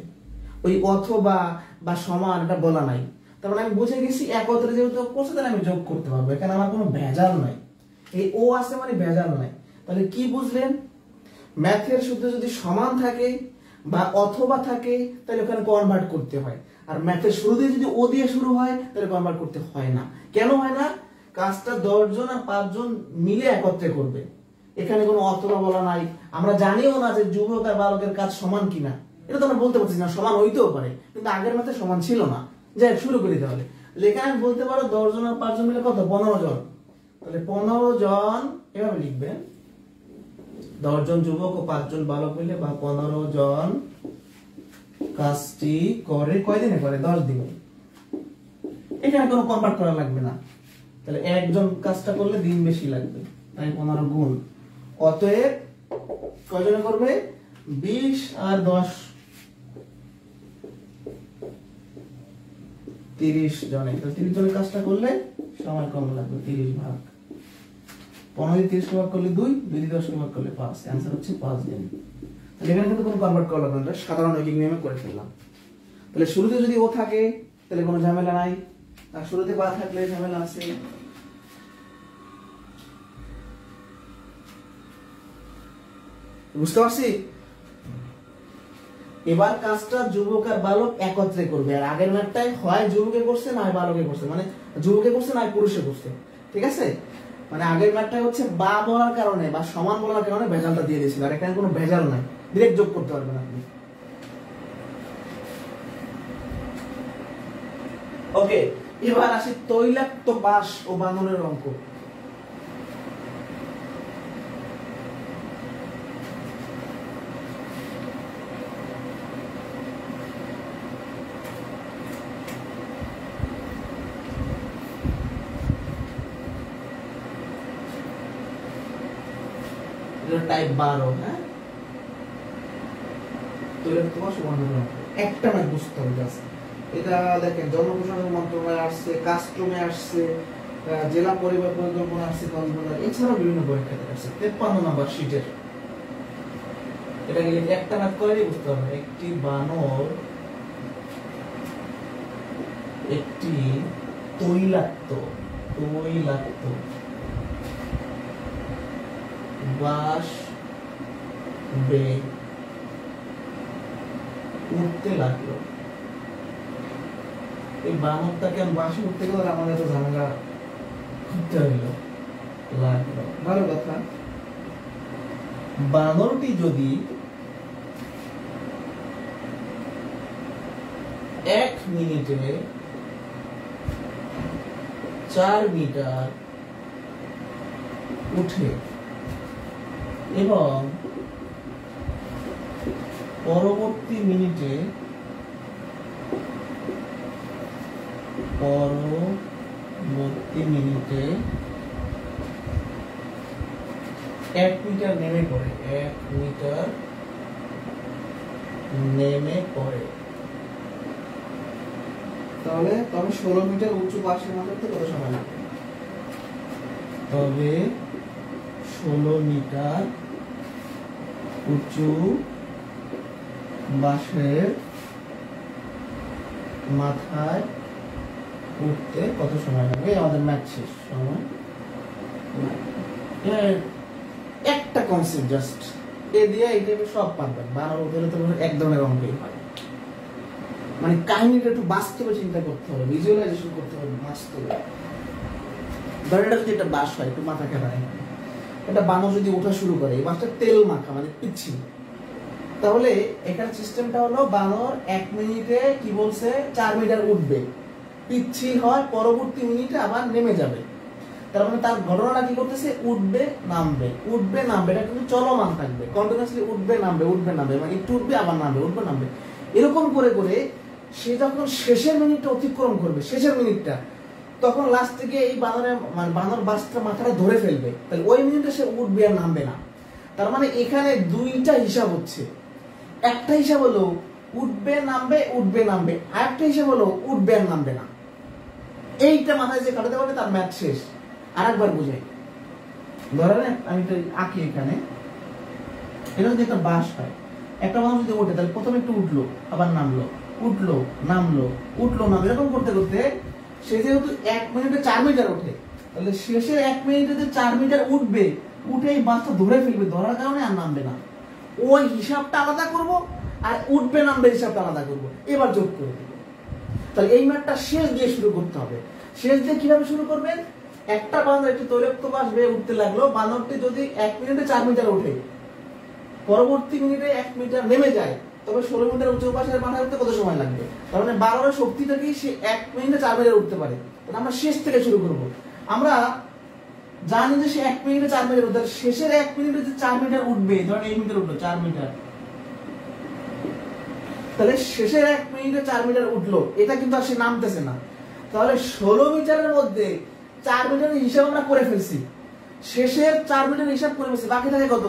ওই অথবা বা সমান এটা বলা নাই, তার মানে আমি বুঝে গেছি একত্রে যেহেতু করছে, তাহলে আমি যোগ করতে পারবো, এখানে আমার কোনো ভেজাল নাই। এই ও আছে মানে ভেজাল নাই। তাহলে কি বুঝলেন? ম্যাথের সূত্রে যদি সমান থাকে বা অথবা থাকে, তাহলে ওখানে কনভার্ট করতে হয়, আর ম্যাথের শুরুতে যদি ও দিয়ে শুরু হয়, তাহলে কনভার্ট করতে হয় না। কেন হয় না? কাজটা 10 জন আর 5 জন মিলে একত্রে করবে, এখানে কোনো অথবা বলা নাই। আমরা জানিও না যে যুবক আর বালকের কাজ সমান কিনা, এটা তো আমরা বলতে পারছি না, সমান হইতেও পারে, কিন্তু আগের ম্যাথে সমান ছিল না। যাই শুরু করি তাহলে। এখানে আমি বলতে পারো 10 জন আর 5 জন মিলে কত? 15 জন। তাহলে 15 জন এভাবে লিখবেন, 10 জন যুবক ও 5 জন বালক মিলে, বা 15 জন কাজটি করে কয়দিনে করে? 10 দিনে। এখানে কোনো কনভার্ট করা লাগবে না, তাহলে একজন কাজটা করলে দিন বেশি লাগবে, তাই 15 গুণ। অতএব কয়জনে করবে? 20 আর 10 30 জনে। তাহলে 30 জনের কাজটা করলে সময় কম লাগবে, 30 ভাগ 15 30 ভাগ করলে 2, 2 10 ভাগ করলে 5, অ্যানসার হচ্ছে 5 দিন। তাহলে এখানে কিন্তু কোনো কনভার্ট করা লাগবে না, সাধারণ ঐকিক নিয়মে করে ফেললাম। তাহলে শুরুতে যদি ও থাকে তাহলে কোনো ঝামেলা নাই, আর শুরুতে বা থাকলে ঝামেলা আছে। বুঝতে পারছি? এবার কাজটা যুবক আর বালক একত্রে করবে। আর আগের ম্যাথটাই হয় যুবকে করছে না হয় বালকে করছে, মানে যুবকে করছে না হয় পুরুষে করছে। ঠিক আছে? মানে আগের ম্যাথটাই হচ্ছে বা বলার কারণে বা সমান বলার কারণে ভেজালটা দিয়ে দিয়েছিল, আর এখানে কোনো ভেজাল নাই, ডিরেক্ট যোগ করতে পারবেন আপনি। ওকে, এবার আসি তৈলাক্ত বাঁশ ও বাঁধনের অঙ্ক। টাইপ 12, হ্যাঁ, তৈলাক্ত বাঁশ ও বাঁধনের অঙ্ক। একটা ম্যাথ বুঝতে হবে জাস্ট। এটা দেখেন জনপ্রশাসন মন্ত্রণালয়ে আসছে, কাস্টমে আসছে, জেলা পরিবার পরিকল্পনা আসছে কক্সবাজার, এছাড়াও বিভিন্ন পরীক্ষাতে আসছে। 53 নম্বর শীটের এটা গেলে একটা ম্যাথ করে বুঝতে হবে। একটি বানর একটি তৈলাক্ত বাঁশ বেয়ে উঠতে লাগলো। এই বানরটাকে আমি বাঁশে উঠতে গেলে আমাদের তো ঝামেলা করতে হইল লাগলো। ভালো কথা। বানরটি যদি 1 মিনিটে 4 মিটার উঠে এবং পরবর্তী মিনিটে 1 মিটার নেমে পড়ে, 1 মিটার নেমে পড়ে, তাহলে 16 মিটার উঁচু বাঁশের মাথাতে কত সময় লাগবে? তবে 16 মিটার উঁচু বাঁশের মাথায় উঠতে কত সময় লাগবে? আমাদের ম্যাথ শেষ। সময় একটা কনসেপ্ট জাস্ট এ দিয়ে এই টাইপের সব পারবেন। বানর উঠে তো এক ধরনের অঙ্কই হয়, মানে কাহিনীটা একটু বাস্তবে চিন্তা করতে হবে, ভিজুয়ালাইজেশন করতে হবে বাস্তবে। ধরেন এটা যদি একটা বাঁশ হয়, একটু মাথা খেলায়, একটা বানর যদি ওঠা শুরু করে, এই বাঁশটা তেল মাখা মানে পিচ্ছিল, তাহলে এখানে সিস্টেমটা হলো বানর 1 মিনিটে কি বলছে 4 মিটার উঠবে, পিচ্ছিল হয়, পরবর্তী মিনিটে আবার নেমে যাবে। তার মানে তার ঘটনাটা কি করতেছে? উঠবে নামবে, উঠবে নামবে, এটা কিন্তু চলমান থাকবে, কন্টিনিউয়াসলি উঠবে নামবে, মানে একটু উঠবে আবার নামবে, উঠবে নামবে, এরকম করে করে সে যখন শেষের মিনিটটা অতিক্রম করবে, শেষের মিনিটটা, তখন লাস্ট থেকে এই বানরের মানে বানর বাসটা মাথাটা ধরে ফেলবে, তাহলে ওই মিনিটে সে উঠবে আর নামবে না। তার মানে এখানে দুইটা হিসাব হচ্ছে, একটা হিসাব হলো উঠবে নামবে, আর একটা হিসাব হলো উঠবে আর নামবে না। এইটা মাথায় যে কাটাতে পারবে তার ম্যাথ শেষ। আরেকবার বুঝাই, ধরেন আমি তো আঁকি এখানে, এটা যদি একটা বাঁশ হয়, একটা মানুষ যদি ওঠে, তাহলে প্রথমে একটু উঠলো আবার নামলো, উঠলো নামলো, উঠলো নামলো, এরকম করতে করতে সে যেহেতু 1 মিনিটে 4 মিটার ওঠে, তাহলে শেষের 1 মিনিটে যে 4 মিটার উঠবে, উঠে এই বাসটা ধরে ফেলবে, ধরার কারণে আর নামবে না। ওই হিসাবটা আলাদা করব, আর উঠবে নামবে হিসাবটা আলাদা করব, এবার যোগ করে দেব। তাহলে এই ম্যাথটা শেষ দিয়ে শুরু করতে হবে। শেষ দিয়ে কিভাবে শুরু করবেন? একটা বানর একটি তৈলাক্ত বাঁশ বেয়ে উঠতে লাগলো, বানরটি যদি 1 মিনিটে 4 মিটার ওঠে, পরবর্তী মিনিটে 1 মিটার নেমে যায়, তবে 16 মিটার উঁচু বাঁশের মাথায় উঠতে কত সময় লাগবে? তার মানে বানরের শক্তিটা কি? সে 1 মিনিটে 4 মিটার উঠতে পারে। তাহলে আমরা শেষ থেকে শুরু করব। আমরা জানি যে সে 1 মিনিটে 4 মিটার উঠবে, শেষের 1 মিনিটে যে 4 মিটার উঠবে, ধরেন এই মিটার উঠলো 4 মিটার, তাহলে শেষের 1 মিনিটে 4 মিটার উঠলো, এটা কিন্তু আর সে নামতেছে না। তাহলে 16 মিটারের মধ্যে 4 মিটারের হিসাব আমরা করে ফেলছি, শেষের 4 মিটারের হিসাব করে ফেলছি, বাকি থাকে কত?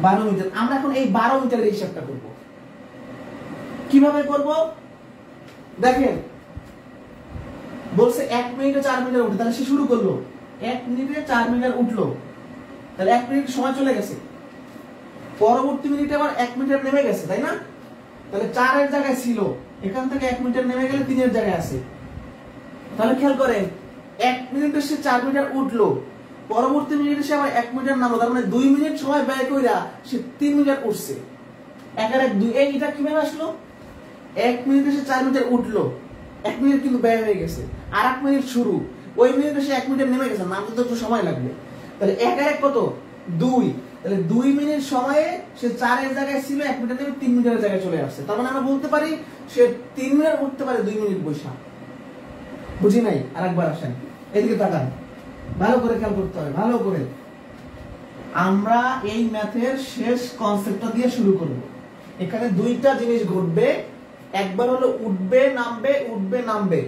12 মিটার। আমরা এখন এই 12 মিটারের হিসাবটা করব। কিভাবে করব? দেখেন বলছে 1 মিনিটে 4 মিটার উঠে, তাহলে সে শুরু করলো 1 মিনিটে 4 মিটার উঠলো, তাহলে 1 মিনিট সময় চলে গেছে। পরবর্তী মিনিটে আবার 1 মিটার নেমে গেছে, তাই না? তাহলে 4 এর জায়গায় ছিল, এখান থেকে 1 মিটার নেমে গেলে 3 এর জায়গায় আছে। তাহলে খেয়াল করেন 1 মিনিটে সে 4 মিটার উঠলো, পরবর্তী মিনিটে সে আবার 1 মিটার নামলো, তার মানে 2 মিনিট সময় ব্যয় কইরা সে 3 মিটার উঠছে। 1 আর 1 2। এইটা কিভাবে আসলো? 1 মিনিটে সে 4 মিটার উঠলো, 1 মিনিট কিন্তু ব্যয় হয়ে গেছে, আর 1 মিনিট শুরু, ওই মিনিটে সে 1 মিটার নেমে গেছে, নামতে তো একটু সময় লাগবে। তাহলে 1 আর 1 কত? 2। তাহলে 2 মিনিট সময়ে সে 4 এর জায়গায় ছিল, 1 মিটার নেমে 3 মিটারের জায়গায় চলে আসছে। তার মানে আমরা বলতে পারি সে 3 মিনিট উঠতে পারে 2 মিনিট বৈশা। বুঝি নাই? আরেকবার আসেন, এদিকে তাকান, ভালো করে খেয়াল করতে হবে, ভালো করে। আমরা এই ম্যাথের শেষ কনসেপ্টটা দিয়ে শুরু করব। এখানে দুইটা জিনিস ঘটবে, একবার হলো উঠবে নামবে, উঠবে নামবে,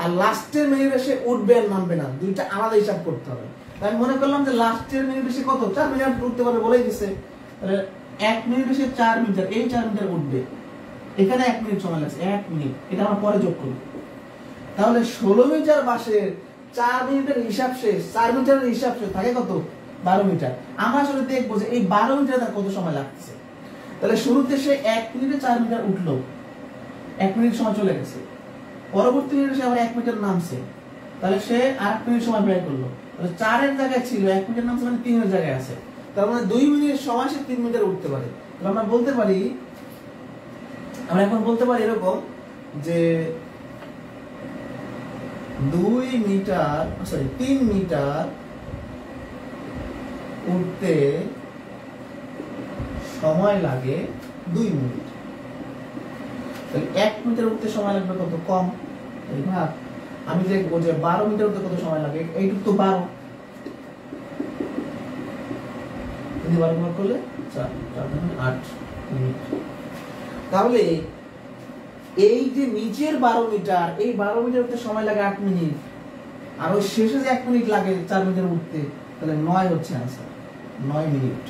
আর লাস্টের মিনিটে সে উঠবে আর নামবে না, দুইটা আলাদা হিসাব করতে হবে। আমি মনে করলাম যে লাস্টের মিনিটে সে কত 4 মিটার উঠতে পারবে, বলেই দিছে। তাহলে 1 মিনিটে সে 4 মিটার, এই 4 মিটার উঠবে, এখানে 1 মিনিট সময় লাগছে, 1 মিনিট, এটা আমরা পরে যোগ করব। তাহলে 16 মিটার বাসের 4 মিনিটের হিসাব শেষ, 4 মিটারের হিসাব শেষ, থাকে কত? 12 মিটার। আমরা আসলে দেখবো যে এই 12 মিটারে তার কত সময় লাগছে। তাহলে শুরুতে সে 1 মিনিটে 4 মিটার উঠলো, 1 মিনিট সময় চলে গেছে, পরবর্তী মিনিটে সে আবার 1 মিটার নামছে, তাহলে সে আর 1 মিনিট সময় ব্যয় করলো। তাহলে 4 এর জায়গায় ছিল, 1 মিটার নামছে, মানে 3 এর জায়গায় আছে, তার মানে 2 মিনিট সময় সে 3 মিটার উঠতে পারে। তাহলে আমরা বলতে পারি, আমরা এখন বলতে পারি এরকম যে 3 মিটার উঠতে সময় লাগে 2 মিনিট। তাহলে 1 মিটার উঠতে সময় লাগবে কত? কম। আমি দেখবো যে 12 মিটার উঠতে কত সময় লাগে, এইটুকু তো 12, 12 ভাগ করলে 4, 8 মিনিট। তাহলে এই যে নিচের 12 মিটার, এই 12 মিটার উঠতে সময় লাগে 8 মিনিট, আর ওই শেষে যে 1 মিনিট লাগে 4 মিটার উঠতে, তাহলে 9 হচ্ছে आंसर, 9 মিনিট।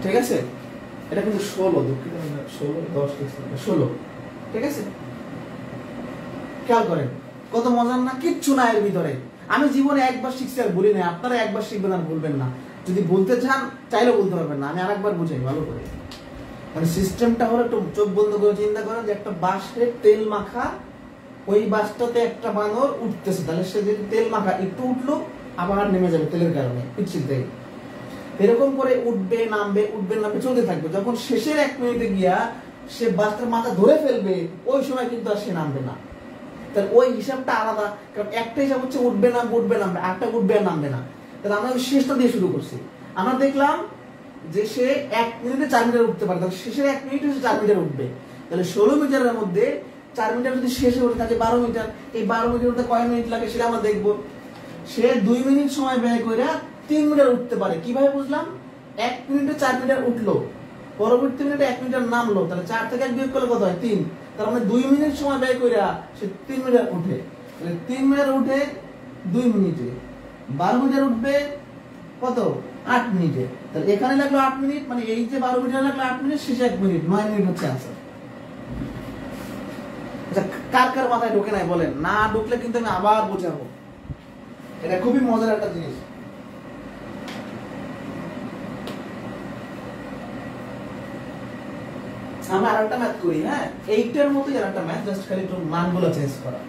ঠিক আছে? এটা কিন্তু 16, দুঃখিত, 16 10 16, ঠিক আছে? খেয়াল করেন কত মজার না, কিচ্ছু না এর ভিতরে। আমি জীবনে একবার শিখছি আর ভুলি না, আপনারা একবার শিখবেন আর ভুলবেন না। যদি বলতে চান চাইলেও বলতে পারবেন না। আমি আরেকবার বুঝাই ভালো করে। মানে সিস্টেমটা হলো, একটু চোখ বন্ধ করে চিন্তা করেন যে একটা বাঁশের তেল মাখা, ওই বাঁশটাতে একটা বানর উঠতেছে, তাহলে সে যদি তেল মাখা একটু উঠলো আবার নেমে যাবে তেলের কারণে, পিচ্ছিল থেকে। এরকম করে উঠবে নামবে, উঠবে নামবে চলতে থাকবে। যখন শেষের 1 মিনিটে গিয়া সে বাসটার মাথা ধরে ফেলবে, ওই সময় কিন্তু আর সে নামবে না। তাহলে ওই হিসাবটা আলাদা, কারণ একটা হিসাব হচ্ছে উঠবে নামবে, উঠবে নামবে, আরেকটা উঠবে আর নামবে না। তাহলে আমরা ওই শেষটা দিয়ে শুরু করছি। আমরা দেখলাম যে সে 1 মিনিটে 4 মিটার উঠতে পারে, তাহলে শেষের 1 মিনিটে সে 4 মিটার উঠবে। তাহলে 16 মিটারের মধ্যে 4 মিটার যদি শেষে উঠে থাকে 12 মিটার, এই 12 মিটার উঠতে কয় মিনিট লাগে সেটা আমরা দেখবো। সে 2 মিনিট সময় ব্যয় করে 3 মিটার উঠতে পারে। কিভাবে বুঝলাম? 1 মিনিটে 4 মিটার উঠলো, পরবর্তী মিনিটে 1 মিটার নামলো, তাহলে 4 থেকে 1 বিয়োগ করলে কত হয়? 3। তার মানে 2 মিনিট সময় ব্যয় করে সে 3 মিটার উঠে। তাহলে 3 মিটার উঠে 2 মিনিটে, 12 মিটার উঠবে কত? 8 মিনিটে। তাহলে এখানে লাগলো 8 মিনিট, মানে এই যে 12 মিটার লাগলো 8 মিনিট, শেষে 1 মিনিট, 9 মিনিট হচ্ছে आंसर। আচ্ছা, কার কার মাথায় ঢোকে নাই বলেন? না ঢুকলে কিন্তু আমি আবার বোঝাবো। এটা খুবই মজার একটা জিনিস। আমরা আরেকটা ম্যাথ করি, হ্যাঁ, এইটার মতোই আরেকটা ম্যাথ, জাস্ট খালি একটু মানগুলো চেঞ্জ করা।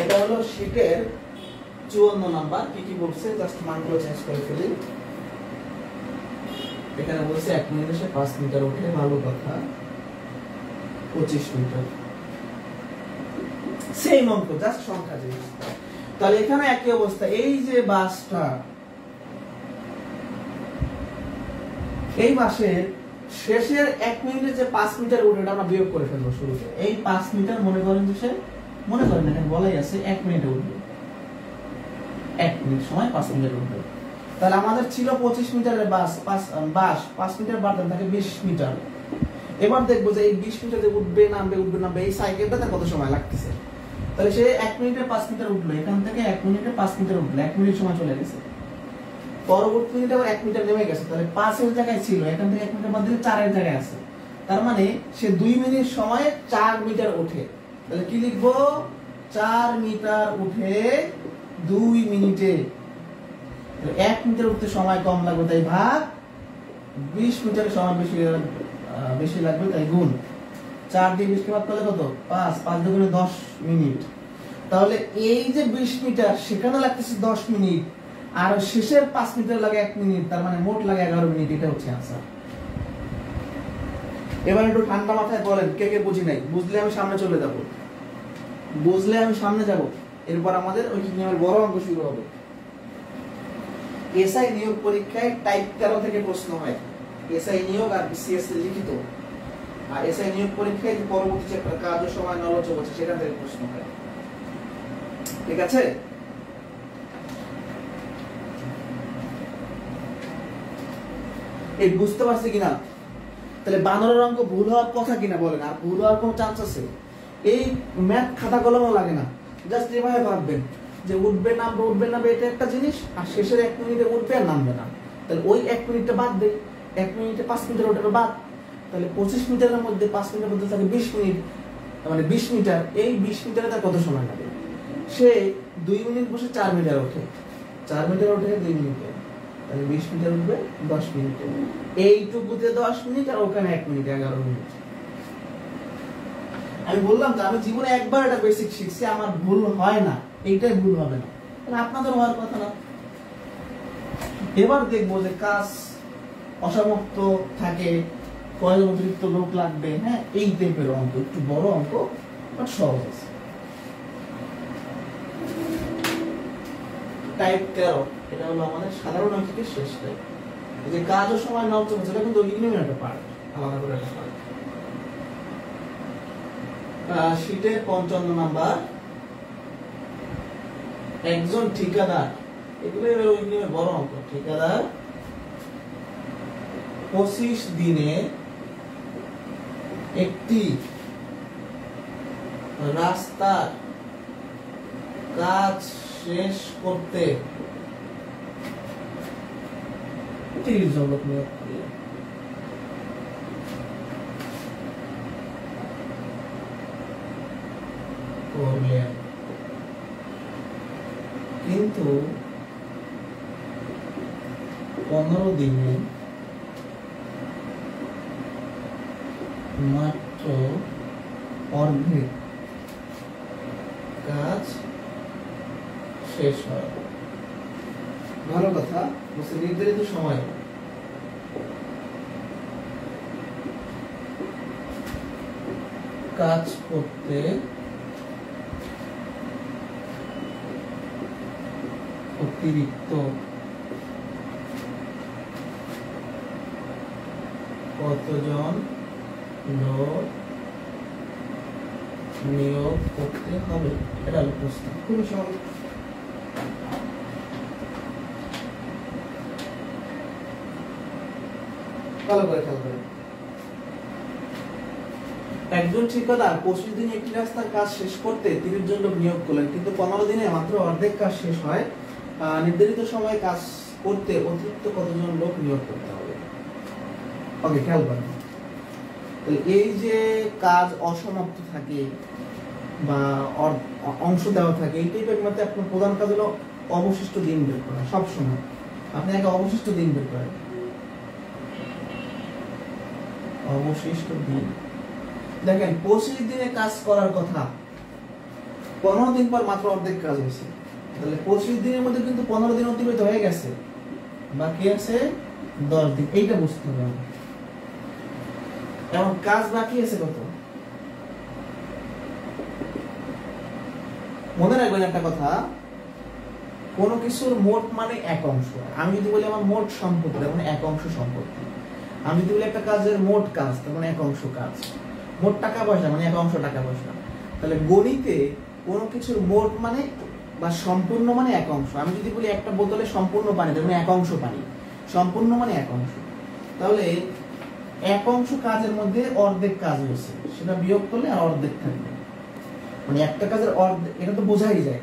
এটা হলো শীটের 54 নাম্বার। কি কি বলছে জাস্ট মানগুলো চেঞ্জ করে ফেলি। এখানে বলছে 1 মিনিটে সে 5 মিটার ওঠে, ভালো কথা, 25 মিটার। সেম অঙ্ক, জাস্ট সংখ্যা জিনিস। তাহলে এখানে একই অবস্থা, এই যে বাসটা, এই বাসের শেষের 1 মিনিটে যে 5 মিটার উঠে, এটা আমরা বিয়োগ করে ফেলবো শুরুতে। এই 5 মিটার মনে করেন যে সে, মনে করেন এখানে বলাই আছে 1 মিনিটে উঠবে, 1 মিনিট সময় 5 মিটার উঠবে। তাহলে আমাদের ছিল 25 মিটারের বাস, 5 মিটার বাড়তেন থাকে 20 মিটার। এবার দেখবো যে এই 20 মিটারে উঠবে নামবে, উঠবে নামবে, এই সাইকেলটাতে কত সময় লাগতেছে। তাহলে সে 1 মিনিটে 5 মিটার উঠলো, এখান থেকে 1 মিনিটে 5 মিটার উঠলো, 1 মিনিট সময় চলে গেছে। পরবর্তী মিনিটে আবার 1 মিটার নেমে গেছে, তাহলে 5 এর জায়গায় ছিল, এখান থেকে 1 মিটার বাদ দিলে 4 এর জায়গায় আছে। তার মানে সে 2 মিনিট সময়ে 4 মিটার ওঠে। তাহলে কি লিখবো? 4 মিটার উঠে 2 মিনিটে। 1 মিটার উঠতে সময় কম লাগবে, তাই ভাগ। 20 মিটারের সময় বেশি লাগবে, তাই গুণ। 4 দিয়ে 20 কে ভাগ করলে কত? 5। 5 দুগুণে 10 মিনিট। তাহলে এই যে 20 মিটার সেখানে লাগতেছে 10 মিনিট, আর শেষের 5 মিটার লাগে 1 মিনিট, তার মানে মোট লাগে 11 মিনিট। এটা হচ্ছে आंसर। এবার একটু ঠান্ডা মাথায় বলেন কে কে বুঝি নাই। বুঝলে আমি সামনে চলে যাব, এরপর আমাদের ওই নিয়মের বড় অঙ্ক শুরু হবে। এসআই নিয়োগ পরীক্ষায় টাইপ 13 থেকে প্রশ্ন হয়। এসআই নিয়োগ আর বিসিএস লিখিত। আর এসআই নিয়োগ পরীক্ষায় যে পরবর্তী চ্যাপ্টার কাজ ও সময় নলচ আছে সেখান থেকে প্রশ্ন হয়। ঠিক আছে? এই বুঝতে পারছি কিনা? তাহলে বানরের অঙ্ক ভুল হওয়ার কথা কিনা বলেন? আর ভুল হওয়ার কোনো চান্স আছে? এই ম্যাথ খাতা কলমও লাগে না, জাস্ট এভাবে ভাববেন যে উঠবে নামবে এটা একটা জিনিস, আর শেষের 1 মিনিটে উঠবে আর নামবে না। তাহলে ওই 1 মিনিটটা বাদ দেই, 1 মিনিটে 5 মিটার ওঠাবে বাদ। তাহলে 25 মিটারের মধ্যে 5 মিটার মধ্যে থাকে 20 মিনিট, মানে 20 মিটার। এই 20 মিটারে তার কত সময় লাগে? সে 2 মিনিট বসে 4 মিটার ওঠে, 4 মিটার ওঠে 2 মিনিটে, তাহলে 20 মিটার উঠবে 10 মিনিটে। এইটুকুতে 10 মিনিট আর ওখানে 1 মিনিট, 11 মিনিট। আমি বললাম তো আমি জীবনে একবার এটা বেসিক শিখছি, আমার ভুল হয় না, এইটাই ভুল হবে না, তাহলে আপনাদের হওয়ার কথা না। এবার দেখবো যে কাজ অসমাপ্ত থাকে, কয়জন অতিরিক্ত লোক লাগবে, হ্যাঁ এই টাইপের অঙ্ক, একটু বড় অঙ্ক বাট সহজ আছে। টাইপ 13 এটা হলো আমাদের সাধারণ অঙ্কের শেষ টাইপ। এই যে কাজ ও সময় নলচ আছে, এটা কিন্তু ইগনোর একটা পার্ট, আলাদা করে একটা পার্ট। শীটের 55 নাম্বার, একজন ঠিকাদার, এগুলো ইগনোর বড় অঙ্ক। ঠিকাদার 25 দিনে একটি রাস্তার কাজ শেষ করতে 30 জন লোক নিয়োগ করলেন, কিন্তু 15 দিনে মাত্র অর্ধেক কাজ শেষ হয়। ভালো কথা, নির্ধারিত সময় কাজ করতে অতিরিক্ত কতজন লোক নিয়োগ করতে হবে? এটা হলো প্রশ্ন। খুবই সহজ। ভালো করে খেয়াল করেন। একজন ঠিকাদার 25 দিনে একটি রাস্তার কাজ শেষ করতে 30 জন লোক নিয়োগ করলেন, কিন্তু 15 দিনে মাত্র অর্ধেক কাজ শেষ হয়। নির্ধারিত সময়ে কাজ করতে অতিরিক্ত কতজন লোক নিয়োগ করতে হবে? ওকে, খেয়াল করেন। তাহলে এই যে কাজ অসমাপ্ত থাকে বা অংশ দেওয়া থাকে, এই টাইপের মধ্যে আপনার প্রধান কাজ হলো অবশিষ্ট দিন বের করা। সবসময় আপনি আগে অবশিষ্ট দিন বের করেন। অবশিষ্ট দিন দেখেন, 25 দিনে কাজ করার কথা, 15 দিন পর মাত্র অর্ধেক কাজ হয়েছে। তাহলে 25 দিনের মধ্যে কিন্তু 15 দিন অতিবাহিত হয়ে গেছে, বাকি আছে 10 দিন। এইটা বুঝতে হবে। এবং কাজ বাকি আছে কত? মনে রাখবেন একটা কথা, কোন কিছুর মোট মানে এক অংশ। আমি যদি বলি আমার মোট সম্পত্তি, মানে এক অংশ সম্পত্তি। আমি যদি বলি একটা কাজের মোট কাজ, তার মানে এক অংশ কাজ। মোট টাকা পয়সা মানে এক অংশ টাকা পয়সা। তাহলে গণিতে কোন কিছুর মোট মানে বা সম্পূর্ণ মানে এক অংশ। আমি যদি বলি একটা বোতলে সম্পূর্ণ পানি, তার মানে এক অংশ পানি। সম্পূর্ণ মানে এক অংশ। তাহলে এক অংশ কাজের মধ্যে অর্ধেক কাজ হয়েছে, সেটা বিয়োগ করলে আর অর্ধেক থাকবে। মানে একটা কাজের অর্ধেক, এটা তো বোঝাই যায়,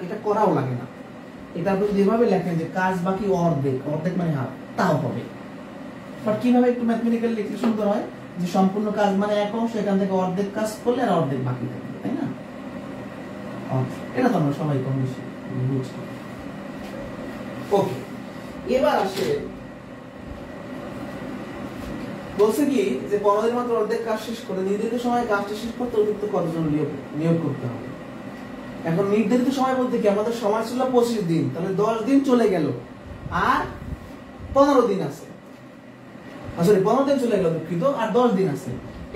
এটা করাও লাগে না। এটা আপনি যদি এভাবে লেখেন যে কাজ বাকি অর্ধেক, অর্ধেক মানে হাফ, তাও হবে। বাট কিভাবে একটু ম্যাথমেটিক্যাল লিখলে সুন্দর হয়, যে সম্পূর্ণ কাজ মানে এক অংশ, এখান থেকে অর্ধেক কাজ করলে আর অর্ধেক বাকি থাকবে, তাই না? এটা তো আমরা সবাই কম বেশি বুঝি। ওকে, এবার আসে বলছে কি যে 15 দিন মাত্র অর্ধেক কাজ শেষ করে নির্ধারিত সময়ে কাজটা শেষ করতে অতিরিক্ত কতজন নিয়োগ করতে হবে। এখন নির্ধারিত সময় বলতে কি, আমাদের সময় ছিল 25 দিন, তাহলে 10 দিন চলে গেল আর 15 দিন আছে, সরি 15 দিন চলে গেল দুঃখিত, আর 10 দিন আছে।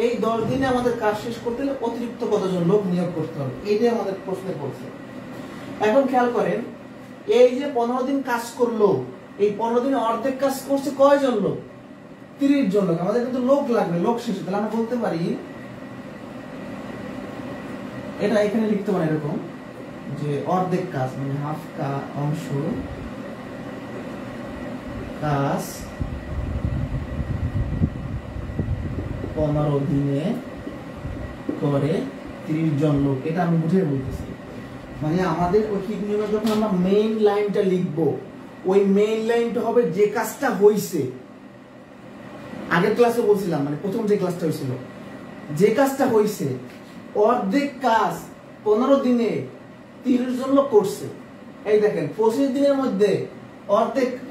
এই 10 দিনে আমাদের কাজ শেষ করতে হলে অতিরিক্ত কতজন লোক নিয়োগ করতে হবে, এইটাই আমাদের প্রশ্নে পড়ছে। এখন খেয়াল করেন, এই যে 15 দিন কাজ করলো, এই 15 দিনে অর্ধেক কাজ করছে কয়জন লোক? 30 জন লোক। আমাদের কিন্তু লোক লাগবে, লোক শেষে, তাহলে আমরা বলতে পারি, এটা এখানে লিখতে পারি এরকম যে অর্ধেক কাজ মানে হাফ অংশ কাজ 15 দিনে করে 30 জন লোক। এটা আমি বুঝে বলতেছি, মানে আমাদের ঐকিক নিয়মে যখন আমরা মেইন লাইনটা লিখব, ওই মেইন লাইনটা হবে যে কাজটা হইছে। আগের ক্লাসে বলছিলাম, মানে প্রথম যে ক্লাসটা হয়েছিল, যে কাজটা হইছে অর্ধেক কাজ 15 দিনে 30 জন লোক করছে। এই দেখেন 25 দিনের মধ্যে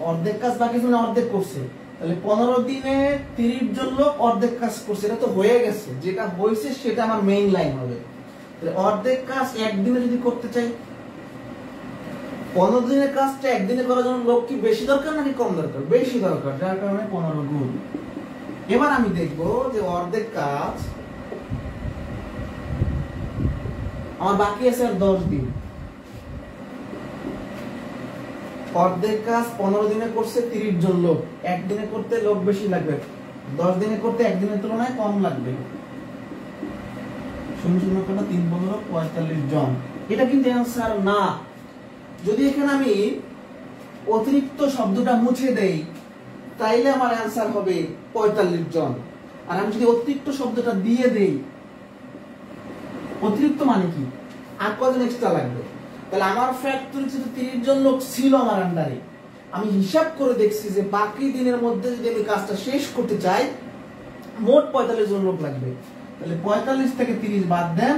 অর্ধেক কাজ বাকি মানে অর্ধেক করছে, তাহলে 15 দিনে 30 জন লোক অর্ধেক কাজ করছে, এটা তো হয়ে গেছে। যেটা হয়েছে সেটা আমার মেইন লাইন হবে। তাহলে অর্ধেক কাজ একদিনে যদি করতে চাই, 15 দিনের কাজটা একদিনে করার জন্য লোক কি বেশি দরকার নাকি কম দরকার? বেশি দরকার, যার কারণে 15 গুণ। এবার আমি দেখবো যে অর্ধেক কাজ আমার বাকি আছে আর 10 দিন। অর্ধেক কাজ 15 দিনে করছে 30 জন লোক, একদিনে করতে লোক বেশি লাগবে, 10 দিনে করতে একদিনের তুলনায় কম লাগবে। 0 3 15 45 জন। এটা কিন্তু অ্যান্সার না। যদি এখানে আমি অতিরিক্ত শব্দটা মুছে দেই, তাইলে আমার অ্যান্সার হবে 45 জন। আর আমি যদি অতিরিক্ত শব্দটা দিয়ে দেই, অতিরিক্ত মানে কি, আর কজন এক্সট্রা লাগবে? তাহলে আমার ফ্যাক্টরিতে 30 জন লোক ছিল আমার আন্ডারে, আমি হিসাব করে দেখছি যে বাকি দিনের মধ্যে যদি আমি কাজটা শেষ করতে চাই, মোট 45 জন লোক লাগবে। তাহলে 45 থেকে 30 বাদ দেন,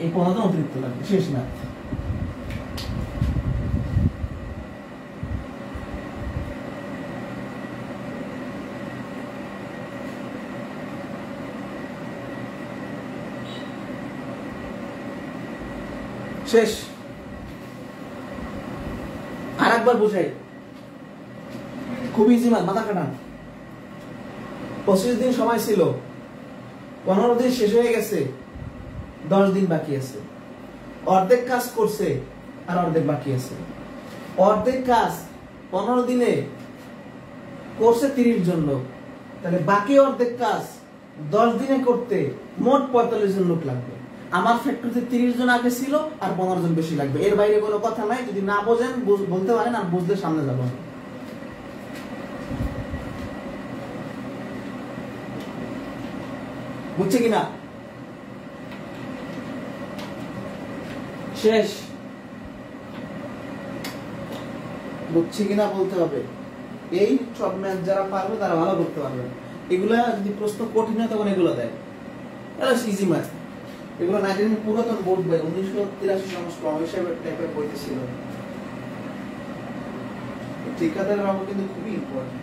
এই 15 জন অতিরিক্ত লাগবে। শেষ না? শেষ। আর একবার বুঝাই, খুব ইজি, মাথা কাটান। 25 দিন সময় ছিল, 15 দিন শেষ হয়ে গেছে, 10 দিন বাকি আছে। অর্ধেক কাজ করছে আর অর্ধেক বাকি আছে। অর্ধেক কাজ 15 দিনে করছে 30 জন লোক, তাহলে বাকি অর্ধেক কাজ 10 দিনে করতে মোট 45 জন লোক লাগবে। আমার ফ্যাক্টরিতে 30 জন আগে ছিল আর 15 জন বেশি লাগবে। এর বাইরে কোনো কথা নাই। যদি না বোঝেন বলতে পারেন, আর বুঝলে সামনে যাব। বুঝছে কিনা? শেষ? বুঝছে কিনা বলতে হবে। এই সব ম্যাথ যারা পারবে তারা ভালো করতে পারবে। এগুলা যদি প্রশ্ন কঠিন হয় তখন এগুলো দেয়, এটা ইজি ম্যাথ। এগুলো 19 পুরাতন বোর্ড বই, 1983 সংস্করণ হিসেবে টাইপের বইতে ছিল। ঠিকাদারের বাবু কিন্তু খুবই ইম্পর্টেন্ট।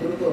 দ্রুত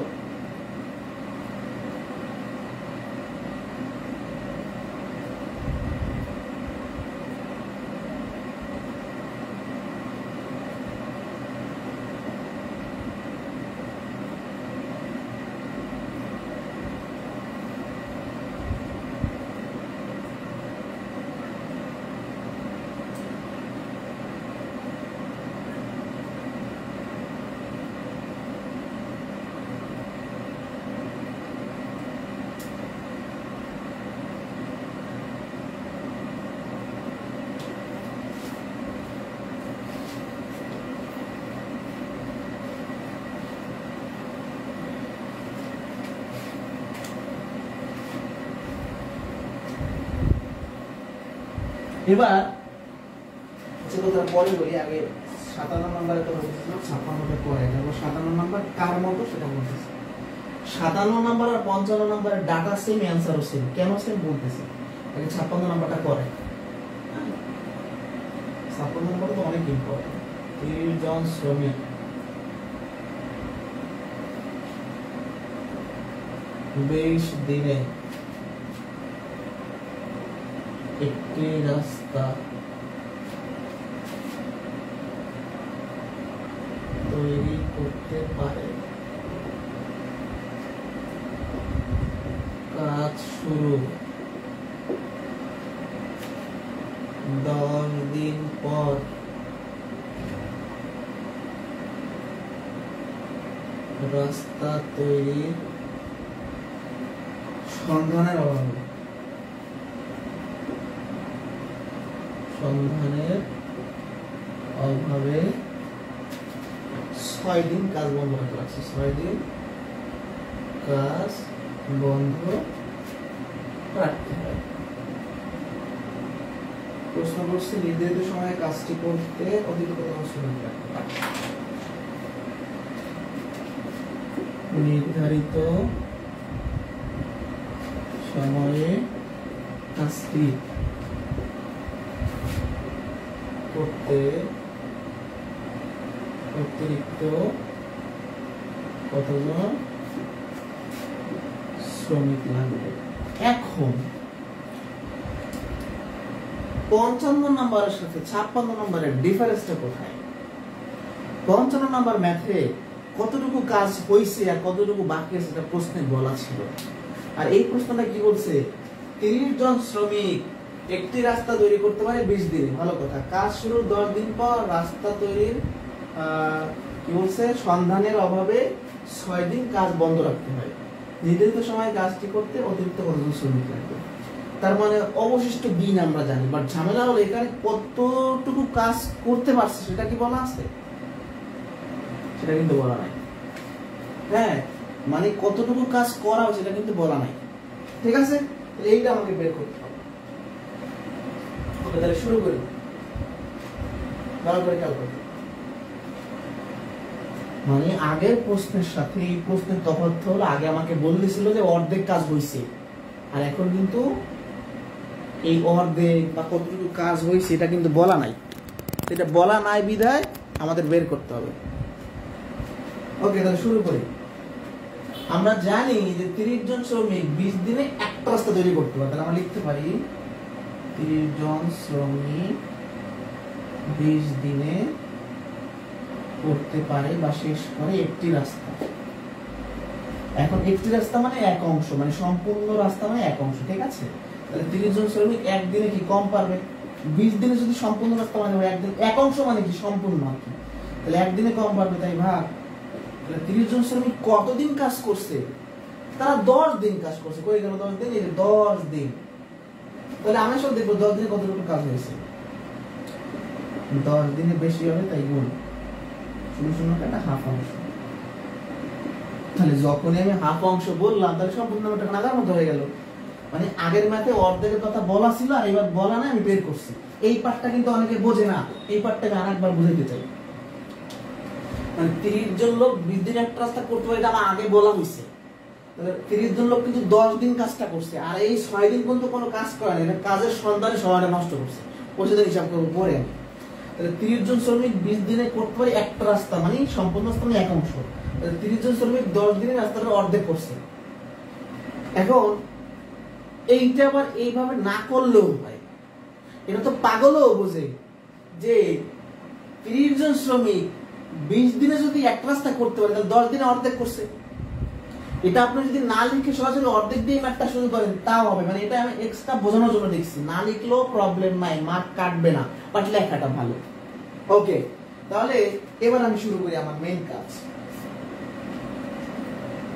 এবার যে কথা পরে বলি, আগে 57 নম্বরের কথা বলছিলাম, 56টা পরে যাবো। 57 নম্বর কার মতো সেটা বলতেছি। 57 নম্বর আর 55 নম্বরের ডাটা সেম, অ্যান্সারও সেম। কেন সেম বলতেছি, আগে 56 নম্বরটা করে। 56 নম্বর তো অনেক ইম্পর্টেন্ট। 30 জন শ্রমিক 20 দিনে একটি রাস্তা তৈরি করতে পারে। কাজ শুরু 10 দিন পর রাস্তা তৈরির সন্ধানের অভাবে 6 দিন কাজ বন্ধ রাখতে লাগছে। 6 দিন কাজ বন্ধ রাখতে হয়। প্রশ্ন করছে নির্ধারিত সময়ে কাজটি করতে অতিরিক্ত কত শ্রমিক লাগবে। নির্ধারিত সময়ে কাজটি করতে অতিরিক্ত কতজন শ্রমিক লাগবে। এখন 55 নম্বরের সাথে 56 নম্বরের ডিফারেন্সটা কোথায়? 55 নম্বর ম্যাথে কতটুকু কাজ হয়েছে আর কতটুকু বাকি আছে সেটা প্রশ্নে বলা ছিল। আর এই প্রশ্নটা কি বলছে, 30 জন শ্রমিক একটি রাস্তা তৈরি করতে পারে 20 দিনে। ভালো কথা। কাজ শুরুর 10 দিন পর রাস্তা তৈরির কি বলছে, সন্ধানের অভাবে 6 দিন কাজ বন্ধ রাখতে হয়। নির্ধারিত সময় কাজটি করতে অতিরিক্ত কতজন শ্রমিক লাগবে। তার মানে অবশিষ্ট দিন আমরা জানি, বাট ঝামেলা হলো এখানে কতটুকু কাজ করতে পারছে সেটা কি বলা আছে? সেটা কিন্তু বলা নাই। হ্যাঁ, মানে কতটুকু কাজ করা হবে সেটা কিন্তু বলা নাই। ঠিক আছে, এইটা আমাকে বের করতে হবে। ওকে, তাহলে শুরু করি। ভালো করে খেয়াল করতে। মানে আগের প্রশ্নের সাথে এই প্রশ্নের তফাৎ হলো, আগে আমাকে বলছিল যে অর্ধেক কাজ হয়েছে, আর এখন কিন্তু এই অর্ধেক বা কতটুকু কাজ হয়েছে এটা কিন্তু বলা নাই। এটা বলা নাই বিধায় আমাদের বের করতে হবে। ওকে, তাহলে শুরু করি। আমরা জানি যে 30 জন শ্রমিক 20 দিনে একটা রাস্তা তৈরি করতে পারে। তাহলে আমরা লিখতে পারি 30 জন শ্রমিক 20 দিনে করতে পারে বা শেষ করে একটি রাস্তা। এখন একটি রাস্তা মানে এক অংশ, মানে সম্পূর্ণ রাস্তা মানে এক অংশ। ঠিক আছে, তাহলে 30 জন শ্রমিক একদিনে কি কম পারবে? 20 দিনে যদি সম্পূর্ণ রাস্তা মানে একদিন এক অংশ মানে কি সম্পূর্ণ আর কি, তাহলে একদিনে কম পারবে, তাই ভাগ। তাহলে 30 জন শ্রমিক কতদিন কাজ করছে? তারা 10 দিন কাজ করছে। কই গেল 10 দিন? এই যে 10 দিন। তাহলে আমি সব দেখবো 10 দিনে কতটুকু কাজ হয়েছে। 10 দিনে বেশি হবে, তাই গুণ শূন্য একটা হাফ অংশ। তাহলে যখনই আমি হাফ অংশ বললাম তাহলে সম্পূর্ণ ব্যাপারটা নাগার মতো হয়ে গেল। মানে আগের ম্যাথে অর্ধেকের কথা বলা ছিল আর এবার বলা নাই, আমি বের করছি। এই পার্টটা কিন্তু অনেকে বোঝে না, এই পার্টটা আমি আরেকবার বুঝাইতে চাই। মানে 30 জন লোক 20 দিন একটা রাস্তা করতে পারে, এটা আমার আগে বলা হয়েছে। তাহলে 30 জন লোক কিন্তু 10 দিন কাজটা করছে, আর এই 6 দিন কিন্তু কোনো কাজ করে না, কাজের সন্ধানে সময়টা নষ্ট করছে। পয়সা হিসাব করবো পরে। তাহলে 30 জন শ্রমিক 20 দিনে করতে পারে একটা রাস্তা, মানে সম্পূর্ণ রাস্তা মানে এক অংশ। 30 জন শ্রমিক 10 দিনে রাস্তাটা অর্ধেক করছে। এখন এইটা আবার এইভাবে না করলেও হয়, এটা তো পাগলও বোঝে যে 30 জন শ্রমিক 20 দিনে যদি এক রাস্তা করতে পারে তাহলে 10 দিনে অর্ধেক করছে। এটা আপনি যদি না লিখে সরাসরি অর্ধেক দিয়ে ম্যাথটা শুরু করেন তাও হবে। মানে এটা আমি এক্সট্রা বোঝানোর জন্য দেখছি, না লিখলেও প্রবলেম নাই, মার্ক কাটবে না, বাট লেখাটা ভালো। ওকে, তাহলে এবার আমি শুরু করি আমার মেইন কাজ।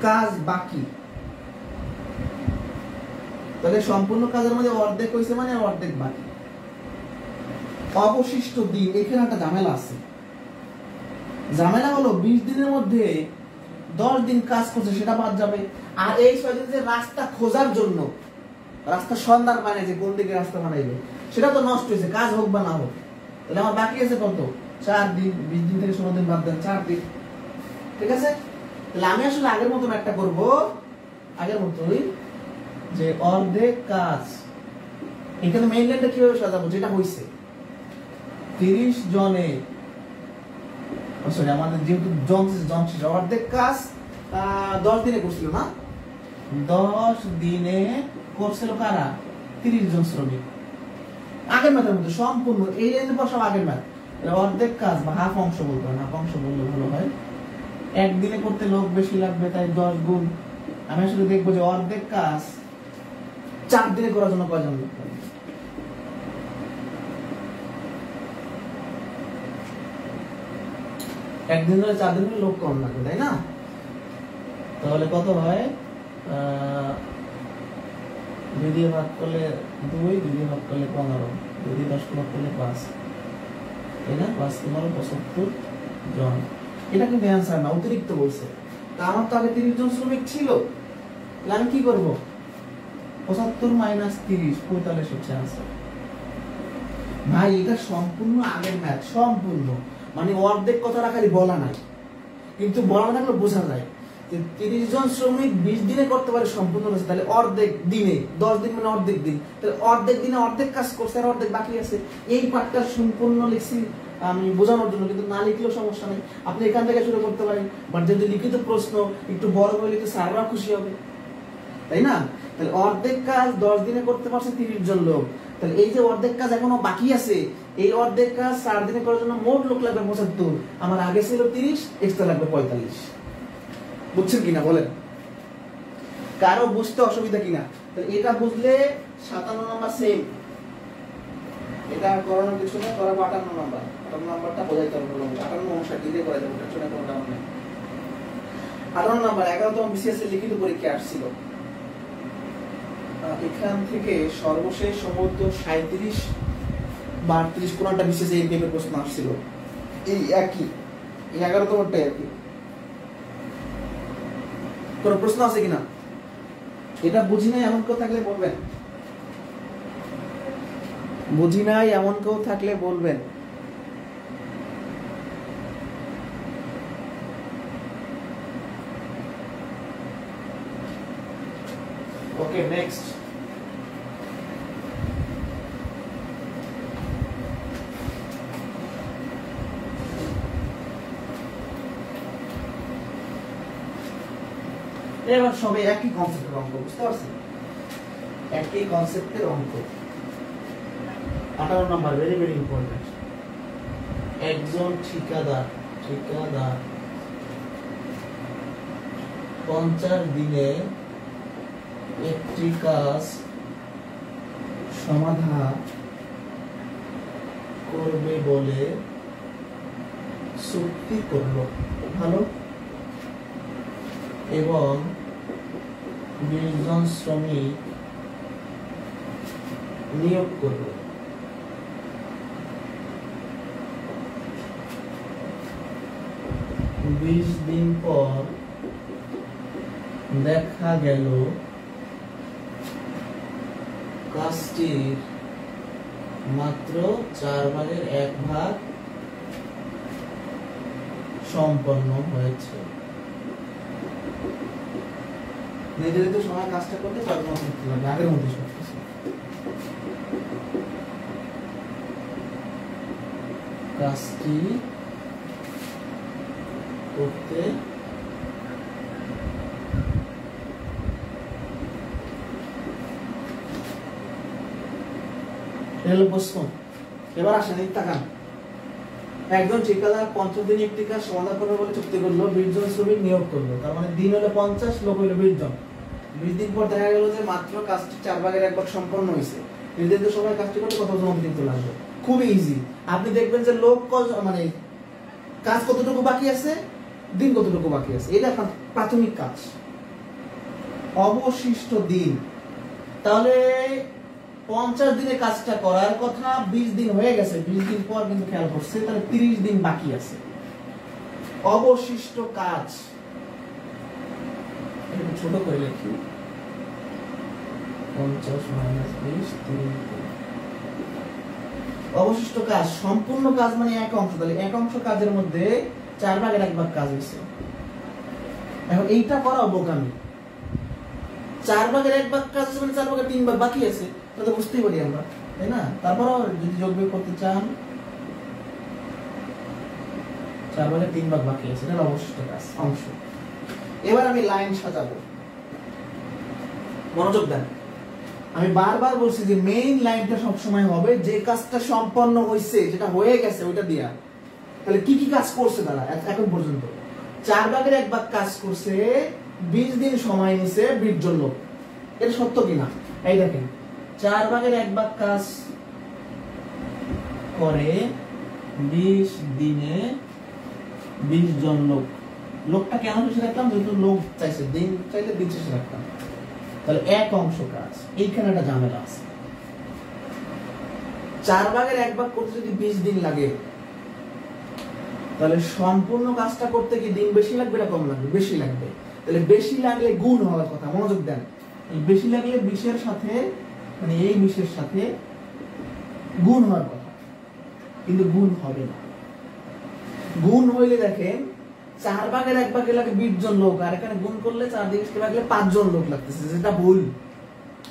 কাজ বাকি, তাহলে সম্পূর্ণ কাজের মধ্যে অর্ধেক হয়েছে মানে অর্ধেক বাকি। অবশিষ্ট দিন, এখানে একটা ঝামেলা আছে। ঝামেলা হলো 20 দিনের মধ্যে 10 দিন কাজ করছে, সেটা বাদ যাবে। আর এই 6 দিন যে রাস্তা খোঁজার জন্য, রাস্তা সন্ধান মানে যে কোন দিকে রাস্তা বানাইবে, সেটা তো নষ্ট হয়েছে, কাজ হোক বা না হোক। তাহলে আমার বাকি আছে কত? 4 দিন। 20 দিন থেকে 16 দিন বাদ দেন, 4 দিন। ঠিক আছে? তাহলে আমি আসলে আগের মতন একটা করব, আগের মতই, যে অর্ধেক কাজ। এখানে মেইনল্যান্ডে কিভাবে সাজাবো? যেটা হইছে 30 জনে, সরি আমাদের যেহেতু জন ছিল, অর্ধেক কাজ 10 দিনে করছিল না? 10 দিনে করছিল কারা? 30 জন শ্রমিক। আগের ম্যাথের মধ্যে সম্পূর্ণ এই লাইনে বসাব আগের ম্যাথ। অর্ধেক কাজ বা হাফ অংশ বলবো না, হাফ অংশ বললে ভালো হয়। একদিনে করতে লোক বেশি লাগবে, তাই 10 গুণ। আমি আসলে দেখবো যে অর্ধেক কাজ 4 দিনে করার জন্য কয়জন লোক লাগবে। একদিন ধরে 4 দিন লোক কম লাগবে, তাই না? তাহলে কত হয়? 2 দিয়ে ভাগ করলে 2, 2 দিয়ে ভাগ করলে 15, 2 দিয়ে 10 ভাগ করলে 5, তাই না? 5 তোমার 75 জন। এটা কিন্তু অ্যান্সার না, অতিরিক্ত বলছে। তা আমার তো আগে 30 জন শ্রমিক ছিল, তাহলে আমি কি করব? 75 মাইনাস 30, 45 হচ্ছে অ্যান্সার। ভাই এটা সম্পূর্ণ আগের ম্যাথ, সম্পূর্ণ। মানে অর্ধেক কথাটা খালি বলা নাই, কিন্তু বলা না থাকলে বোঝা যায় যে 30 জন শ্রমিক 20 দিনে করতে পারে সম্পূর্ণ কাজ। তাহলে অর্ধেক দিনে, 10 দিন মানে অর্ধেক দিন, তাহলে অর্ধেক দিনে অর্ধেক কাজ করছে আর অর্ধেক বাকি আছে। এই পার্টটা সম্পূর্ণ লিখছি আমি বোঝানোর জন্য, কিন্তু না লিখলেও সমস্যা নেই, আপনি এখান থেকে শুরু করতে পারেন। বাট যদি লিখিত প্রশ্ন একটু বড় করে লিখতে স্যাররা খুশি হবে, তাই না? তাহলে অর্ধেক কাজ 10 দিনে করতে পারছে 30 জন লোক। তাহলে এই যে অর্ধেক কাজ এখনো বাকি আছে, এই অর্ধেক কাজ 4 দিনে করার জন্য মোট লোক লাগবে 75। আমার আগে ছিল 30, এক্সট্রা লাগবে 45। বুঝছেন কিনা বলেন? কারো বুঝতে অসুবিধা কিনা? তাহলে এটা বুঝলে 57 নাম্বার সেম, এটা করানোর কিছু না, করাবো 58 নাম্বার। 58 নাম্বারটা বোঝাইতে হবে, 58 59 দিয়ে করা যাবে, এটা কোনো দাম নেই। 58 নাম্বার 11তম বিসিএস এর লিখিত পরীক্ষা আসছিল। এখান থেকে সর্বশেষ সম্ভবত 37 বা 38 কোনটা বিসিএস এই টাইপের প্রশ্ন আসছিল, এই একই, এই 11তমটাই একই। কোন প্রশ্ন আছে কিনা? এটা বুঝি নাই এমন কেউ থাকলে বলবেন, বুঝি নাই এমন কেউ থাকলে বলবেন। ওকে, নেক্সট। এবার সবে একই কনসেপ্টের অঙ্ক, বুঝতে পারছেন? একই কনসেপ্টের অঙ্ক। 58 নাম্বার ভেরি ভেরি ইম্পর্টেন্ট। একজন ঠিকাদার 50 দিনে একটি কাজ সমাধান করবে বলে চুক্তি করলো, ভালো, এবং 20 জন শ্রমিক নিয়োগ করলো। 20 দিন পর দেখা গেল কাজটির মাত্র 4 ভাগের 1 ভাগ সম্পন্ন হয়েছে। নির্ধারিত সময় কাজটা করতে পারবো না, আগের মধ্যে সব কিছু। কাজটি করতে প্রশ্ন। এবার আসেন, তাকান। একজন ঠিকাদার 50 দিনে একটি কাজ সমাধান করবে বলে চুক্তি করলো, 20 জন শ্রমিক নিয়োগ করলো। তার মানে দিন হলো 50, লোক হলো 20 জন। 20 দিন পর দেখা গেল যে মাত্র কাজটি 4 ভাগের 1 ভাগ সম্পন্ন হয়েছে। নির্ধারিত সময় কাজটি করতে কতজন দিন লাগবে? খুবই ইজি। আপনি দেখবেন যে লোক মানে কাজ কতটুকু বাকি আছে, দিন কতটুকু বাকি আছে, এটা প্রাথমিক কাজ। অবশিষ্ট দিন, তাহলে 50 দিনে কাজটা করার কথা, 20 দিন হয়ে গেছে, 20 দিন পর কিন্তু খেয়াল করছে, তাহলে 30 দিন বাকি আছে। অবশিষ্ট কাজ, একটু ছোট করে লিখি, 50 - 20, 30 দিন। অবশিষ্ট কাজ, সম্পূর্ণ কাজ মানে এক অংশ, তাহলে এক অংশ কাজের মধ্যে 4/1 কাজ হয়েছে। এখন এইটা করা বোকামি। 4/1 কাজ আছে মানে 4/3 বাকি আছে, তাহলে বুঝতেই পারি আমরা, তাই না? তারপরও যদি যোগ বিয়োগ করতে চান 4/3 বাকি আছে, এটা অবশিষ্ট কাজ অংশ। এবার আমি লাইন সাজাবো, মনোযোগ দেন। আমি বারবার বলছি যে মেইন লাইনটা সবসময় হবে যে কাজটা সম্পন্ন হয়েছে, যেটা হয়ে গেছে ওইটা দিয়া। তাহলে কি কি কাজ করছে তারা এখন পর্যন্ত? 4/1 কাজ করছে, 20 দিন সময় নিছে 20 জন লোক। এটা সত্য কিনা? এই দেখেন, 4/1 কাজ করে 20 দিনে 20 জন লোক। লোকটা কেন শেষে রাখলাম? যেহেতু লোক চাইছে, দিন চাইলে দিন শেষে রাখলাম। তাহলে এক অংশ কাজ, এইখানে একটা ঝামেলা আছে। 4/1 করতে যদি 20 দিন লাগে, তাহলে সম্পূর্ণ কাজটা করতে কি দিন বেশি লাগবে না কম লাগবে? বেশি লাগবে। তাহলে বেশি লাগলে গুণ হওয়ার কথা, মনোযোগ দেন। বেশি লাগলে 20-এর সাথে, মানে এই 20-এর সাথে গুণ হওয়ার কথা, কিন্তু গুণ হবে না। গুণ হইলে দেখেন 4/1 লাগে 20 জন লোক, আর এখানে গুণ করলে 4 দিয়ে 20 লাগলে 5 জন লোক লাগতেছে, যেটা ভুল।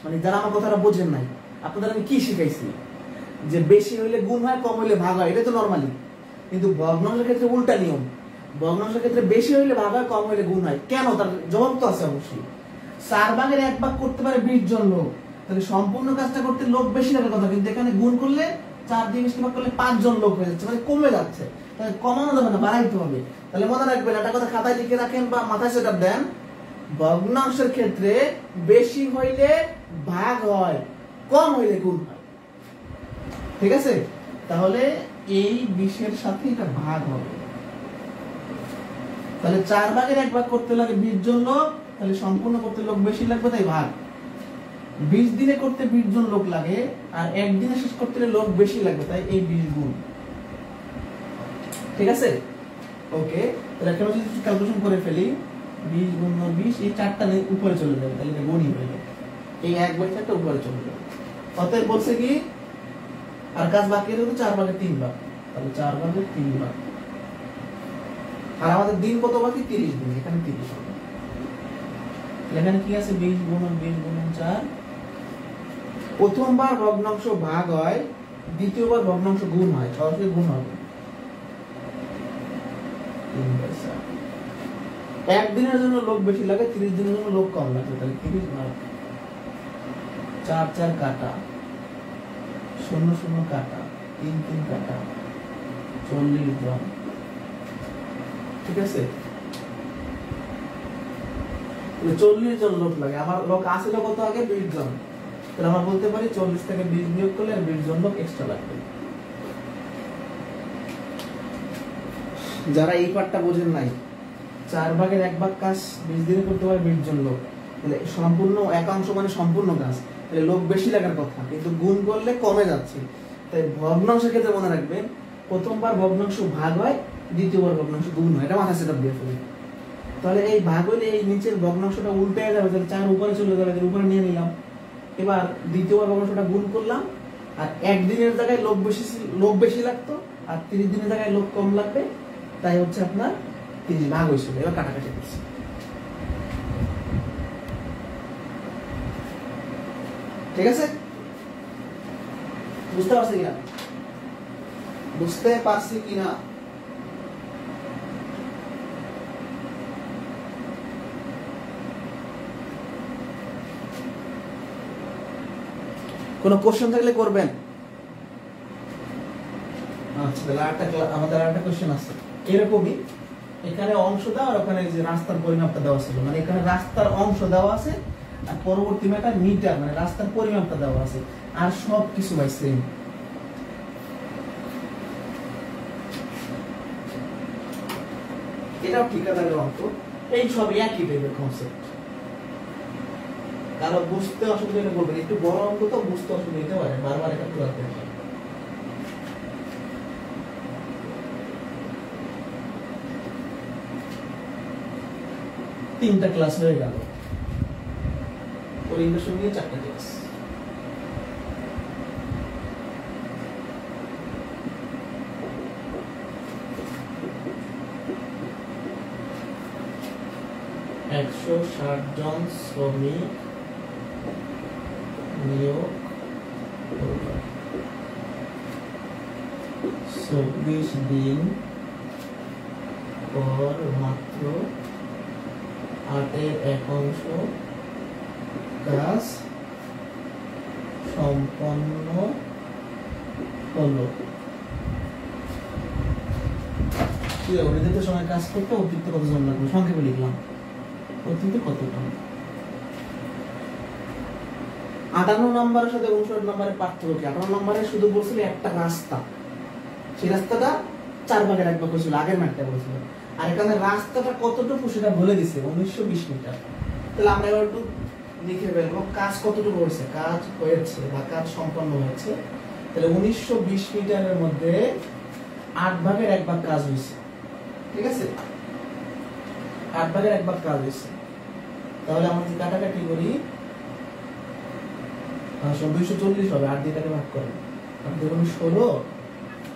মানে যারা আমার কথাটা বোঝেন নাই, আপনাদের আমি কি শিখাইছি? যে বেশি হইলে গুণ হয়, কম হইলে ভাগ হয়, এটা তো নরমালি। কিন্তু ভগ্নাংশের ক্ষেত্রে উল্টা নিয়ম। ভগ্নাংশের ক্ষেত্রে বেশি হইলে ভাগ হয়, কম হইলে গুণ হয়। কেন? তার জবাব তো আছে অবশ্যই। 4/1 করতে পারে 20 জন লোক, তাহলে সম্পূর্ণ কাজটা করতে লোক বেশি লাগার কথা, কিন্তু এখানে গুণ করলে 4 দিয়ে 20 ভাগ করলে 5 জন লোক হয়ে যাচ্ছে, মানে কমে যাচ্ছে। তাহলে কমানো যাবে না, বাড়াইতে হবে। তাহলে মনে রাখবেন, একটা কথা খাতায় লিখে রাখেন বা মাথায় সেটা দেন, ভগ্নাংশের ক্ষেত্রে বেশি হইলে ভাগ হয়, কম হইলে গুণ হয়। ঠিক আছে? তাহলে এই 20-এর সাথে এটা ভাগ হবে। তাহলে 4/1 করতে লাগে 20 জন লোক, তাহলে সম্পূর্ণ করতে লোক বেশি লাগবে, তাই ভাগ। 20 দিনে করতে 20 জন লোক লাগে, আর একদিনে শেষ করতে লোক বেশি লাগবে, তাই এই 20 গুণ। ঠিক আছে? ওকে, তাহলে এখন যদি ক্যালকুলেশন করে ফেলি, 20 গুণ 20, এই 4টা উপরে চলে যাবে, তাহলে এটা গুণই হয়ে যাবে। এই 1/4 উপরে চলে যাবে। অতএব বলছে কি, আর কাজ বাকি আছে 4/3 ভাগ, তাহলে 4/3 ভাগ। আর আমাদের দিন কত বাকি? 30 দিন, এখানে 30 হবে। এখানে কি আছে? 20 গুণ 20 গুণ 4। প্রথমবার ভগ্নাংশ ভাগ হয়, দ্বিতীয়বার ভগ্নাংশ গুণ হয়, সরাসরি গুণ হবে। একদিনের জন্য লোক বেশি লাগে, 30 দিনের জন্য লোক কম লাগে, তাহলে 30 ভাগ 4 4 কাটা, 0 0 কাটা, 3 3 কাটা, 40 জন। ঠিক আছে? 40 জন লোক লাগে। আমার লোক আসলে কত আগে? 20 জন। তাহলে আমরা বলতে পারি 40 থেকে 20 বিয়োগ করলে আর 20 জন লোক এক্সট্রা লাগবে। যারা এই পার্টটা বোঝেন নাই, 4/1 কাজ 20 দিনে করতে পারে 20 জন লোক, তাহলে সম্পূর্ণ একাংশ মানে সম্পূর্ণ কাজ, তাহলে লোক বেশি লাগার কথা, কিন্তু গুণ করলে কমে যাচ্ছে। তাই ভগ্নাংশের ক্ষেত্রে মনে রাখবেন, প্রথমবার ভগ্নাংশ ভাগ হয়, দ্বিতীয়বার ভগ্নাংশ গুণ হয়। এটা মাথা সেটআপ দিয়ে ফেলি। তাহলে এই ভাগ হইলে এই নিচের ভগ্নাংশটা উল্টে যাবে, তাহলে 4 উপরে চলে যাবে, উপরে নিয়ে নিলাম। এবার দ্বিতীয়বার ভগ্নাংশটা গুণ করলাম, আর একদিনের জায়গায় লোক বেশি লাগতো, আর 30 দিনের জায়গায় লোক কম লাগবে, তাই হচ্ছে আপনার 30 ভাগ হয়েছিল। এবার কাটাকাটি করছি। ঠিক আছে? বুঝতে পারছি কিনা? বুঝতে পারছি কিনা? কোনো কোশ্চেন থাকলে করবেন। আচ্ছা, তাহলে আমাদের আরেকটা কোশ্চেন আছে এরকমই। এখানে অংশ দেওয়া, আর ওখানে যে রাস্তার পরিমাপটা দেওয়া ছিল, মানে এখানে রাস্তার অংশ দেওয়া আছে, আর পরবর্তী ম্যাটার মিটার, মানে রাস্তার পরিমাপটা দেওয়া আছে, আর সব কিছু ভাই সেম। এটাও ঠিকাদারের অঙ্ক, এই সব একই টাইপের কনসেপ্ট। কারো বুঝতে অসুবিধা হলে বলবেন, একটু বড় অঙ্ক তো বুঝতে অসুবিধা হতে পারে, বারবার এটা করতে হবে। তিনটা ক্লাস হয়ে গেল, ওরিয়েন্টেশন নিয়ে 4টা ক্লাস। 160 জন শ্রমিক নিয়োগ করবে 24 দিন পর মাত্র 8/1 কাজ সম্পন্ন হলো। নির্ধারিত সময় কাজ করতে অতিরিক্ত কতজন লাগবে সংক্ষেপে লিখলাম। অতিরিক্ত কতজন? 58 নম্বরের সাথে 59 নম্বরের পার্থক্য কি? 58 নম্বরে শুধু বলছিল একটা রাস্তা, সেই রাস্তাটা 4 ভাগের 1 ভাগ করেছিল, আগের ম্যাথটা বলছিল। আর এখানে রাস্তাটা কতটুকু সেটা বলে দিছে 1920 মিটার। তাহলে আমরা এবার একটু লিখে ফেলবো কাজ কতটুকু হয়েছে, কাজ হয়েছে বা কাজ সম্পন্ন হয়েছে। তাহলে 1920 মিটারের মধ্যে 8 ভাগের 1 ভাগ কাজ হয়েছে, ঠিক আছে? 8 ভাগের 1 ভাগ কাজ হয়েছে। তাহলে আমরা যদি কাটাকাটি করি 240 হবে, 8 দিয়ে ভাগ করেন, 8 দিয়ে 16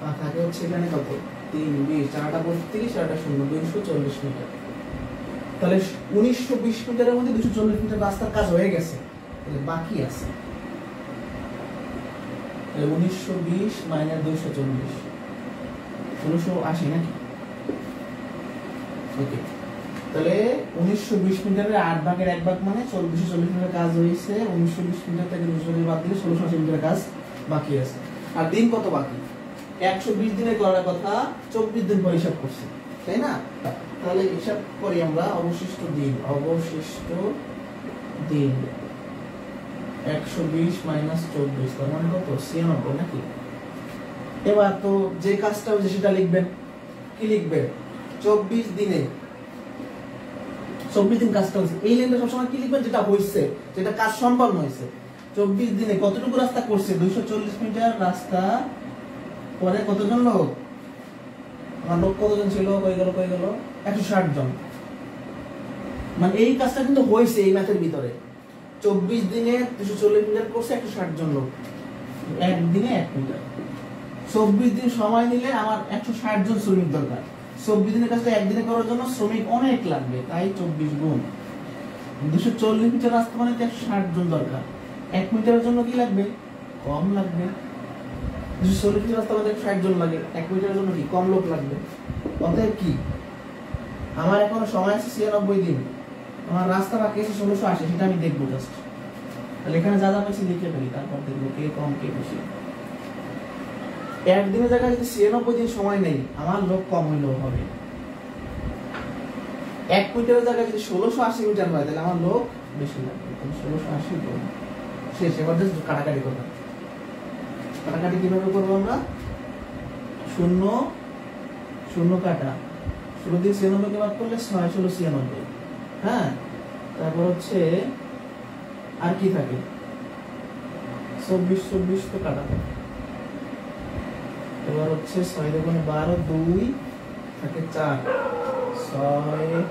আর থাকে হচ্ছে এখানে কত 3 20 4টা 32 4টা 0 240 মিটার। তাহলে 1920 মিটারের মধ্যে 240 মিটার রাস্তার কাজ হয়ে গেছে, তাহলে বাকি আছে 1920 মাইনাস 240 1680 নাকি? ওকে, তাহলে 1920 মিটারের 8 ভাগের 1 ভাগ মানে 240 মিটার কাজ হয়েছে। 1920 মিটার থেকে 240 বাদ দিলে 1680 মিটার কাজ বাকি আছে। আর দিন কত বাকি? 120 দিনে করার কথা 24 দিন পর হিসাব করছি, তাই না? তাহলে হিসাব করি আমরা অবশিষ্ট দিন 120 মাইনাস 24 তার মানে কত 96 নাকি? এবার তো যে কাজটা হচ্ছে সেটা লিখবেন। কি লিখবেন? 24 দিনে 24 দিন কাজটা হয়েছে। এই লাইনটা সবসময় কি লিখবেন? যেটা হয়েছে, যেটা কাজ সম্পন্ন হয়েছে। 24 দিনে কতটুকু রাস্তা করছে? 240 মিটার রাস্তা পরে কতজন লোক? আমার লোক কতজন ছিল? কই গেল 160 জন। মানে এই কাজটা কিন্তু হয়েছে এই ম্যাথের ভিতরে। 24 দিনে 240 মিটার করছে 160 জন লোক, একদিনে 1 মিটার। 24 দিন সময় নিলে আমার 160 জন শ্রমিক দরকার। 24 দিনের কাজটা একদিনে করার জন্য শ্রমিক অনেক লাগবে, তাই 24 গুণ 240 মিটার রাস্তা মানে 160 জন দরকার। 1 মিটারের জন্য কি লাগবে? কম লাগবে। 240 মিটার রাস্তা মানে 160 জন লাগে, 1 মিটারের জন্য কি কম লোক লাগবে। অতএব কি আমার এখনো সময় আছে 96 দিন, আমার রাস্তা বাকি আছে 1680, সেটা আমি দেখবো জাস্ট। তাহলে এখানে যা যা পেয়েছি লিখে ফেলি, তারপর দেখবো কে কম কে বেশি। একদিনের জায়গায় যদি 96 দিন সময় নেই, আমার লোক কম হইলেও হবে। 1 মিটারের জায়গায় যদি 1680 মিটার হয়, তাহলে আমার লোক বেশি লাগবে। 1680 গুণ শেষ। এবার জাস্ট কাটাকাটি করবো। কাটাকাটি কিভাবে করবো আমরা? 0 0 কাটা, 16 দিয়ে 96 কে বাদ করলে 6 16 96। হ্যাঁ, তারপর হচ্ছে আর কি থাকে? 24 তো কাটা থাকে। এবার হচ্ছে 6 দুগুণে 12, 2 থাকে 4, 6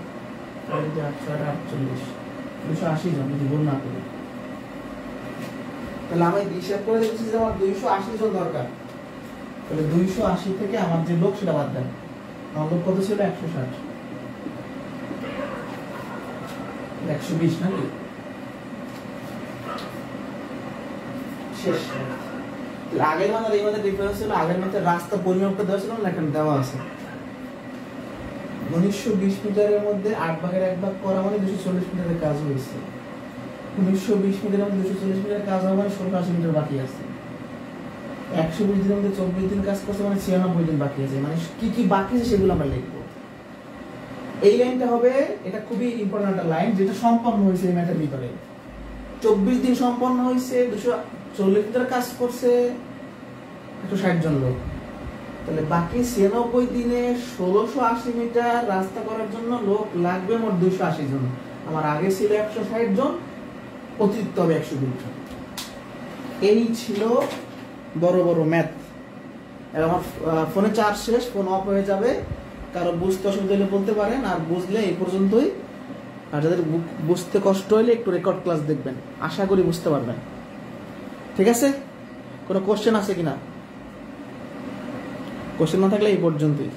48 280 জন যদি গুণ না করি। তাহলে আমি হিসাব করে দেখছি যে আমার 280 জন দরকার। তাহলে 280 থেকে আমার যে লোক সেটা বাদ দেন। আমার লোক কত ছিল? 160, 120 নাকি? শেষ। আগের মাসের এই মাসের ডিফারেন্স ছিল, আগের মাসের রাস্তা পরিমাপটা দেওয়া ছিল না, এখানে দেওয়া আছে। 1920 মিটারের মধ্যে 8 ভাগের 1 ভাগ করা মানে 240 মিটারের কাজ হয়েছে। 1920 মিটারের মধ্যে 240 মিটারের কাজ হওয়া মানে 1680 মিটার বাকি আছে। 120 দিনের মধ্যে 24 দিন কাজ করছে মানে 96 দিন বাকি আছে। মানে কি কি বাকি আছে সেগুলো আমরা লিখবো। এই লাইনটা হবে, এটা খুবই ইম্পর্টেন্ট একটা লাইন, যেটা সম্পন্ন হয়েছে এই ম্যাথের ভিতরে। 24 দিন সম্পন্ন হয়েছে, 240 মিটার কাজ করছে 160 জন লোক। তাহলে বাকি 96 দিনে 1680 মিটার রাস্তা করার জন্য লোক লাগবে মোট 280 জন। আমার আগে ছিল 160 জন, অতিরিক্ত হবে 120 জন। এই ছিল বড় বড় ম্যাথ। আমার ফোনে চার্জ শেষ, ফোন অফ হয়ে যাবে। কারো বুঝতে অসুবিধা হলে বলতে পারেন, আর বুঝলে এই পর্যন্তই। আর যাদের বুঝতে কষ্ট হলে একটু রেকর্ড ক্লাস দেখবেন, আশা করি বুঝতে পারবেন। ঠিক আছে? কোনো কোশ্চেন আছে কিনা? কোশ্চেন না থাকলে এই পর্যন্তই।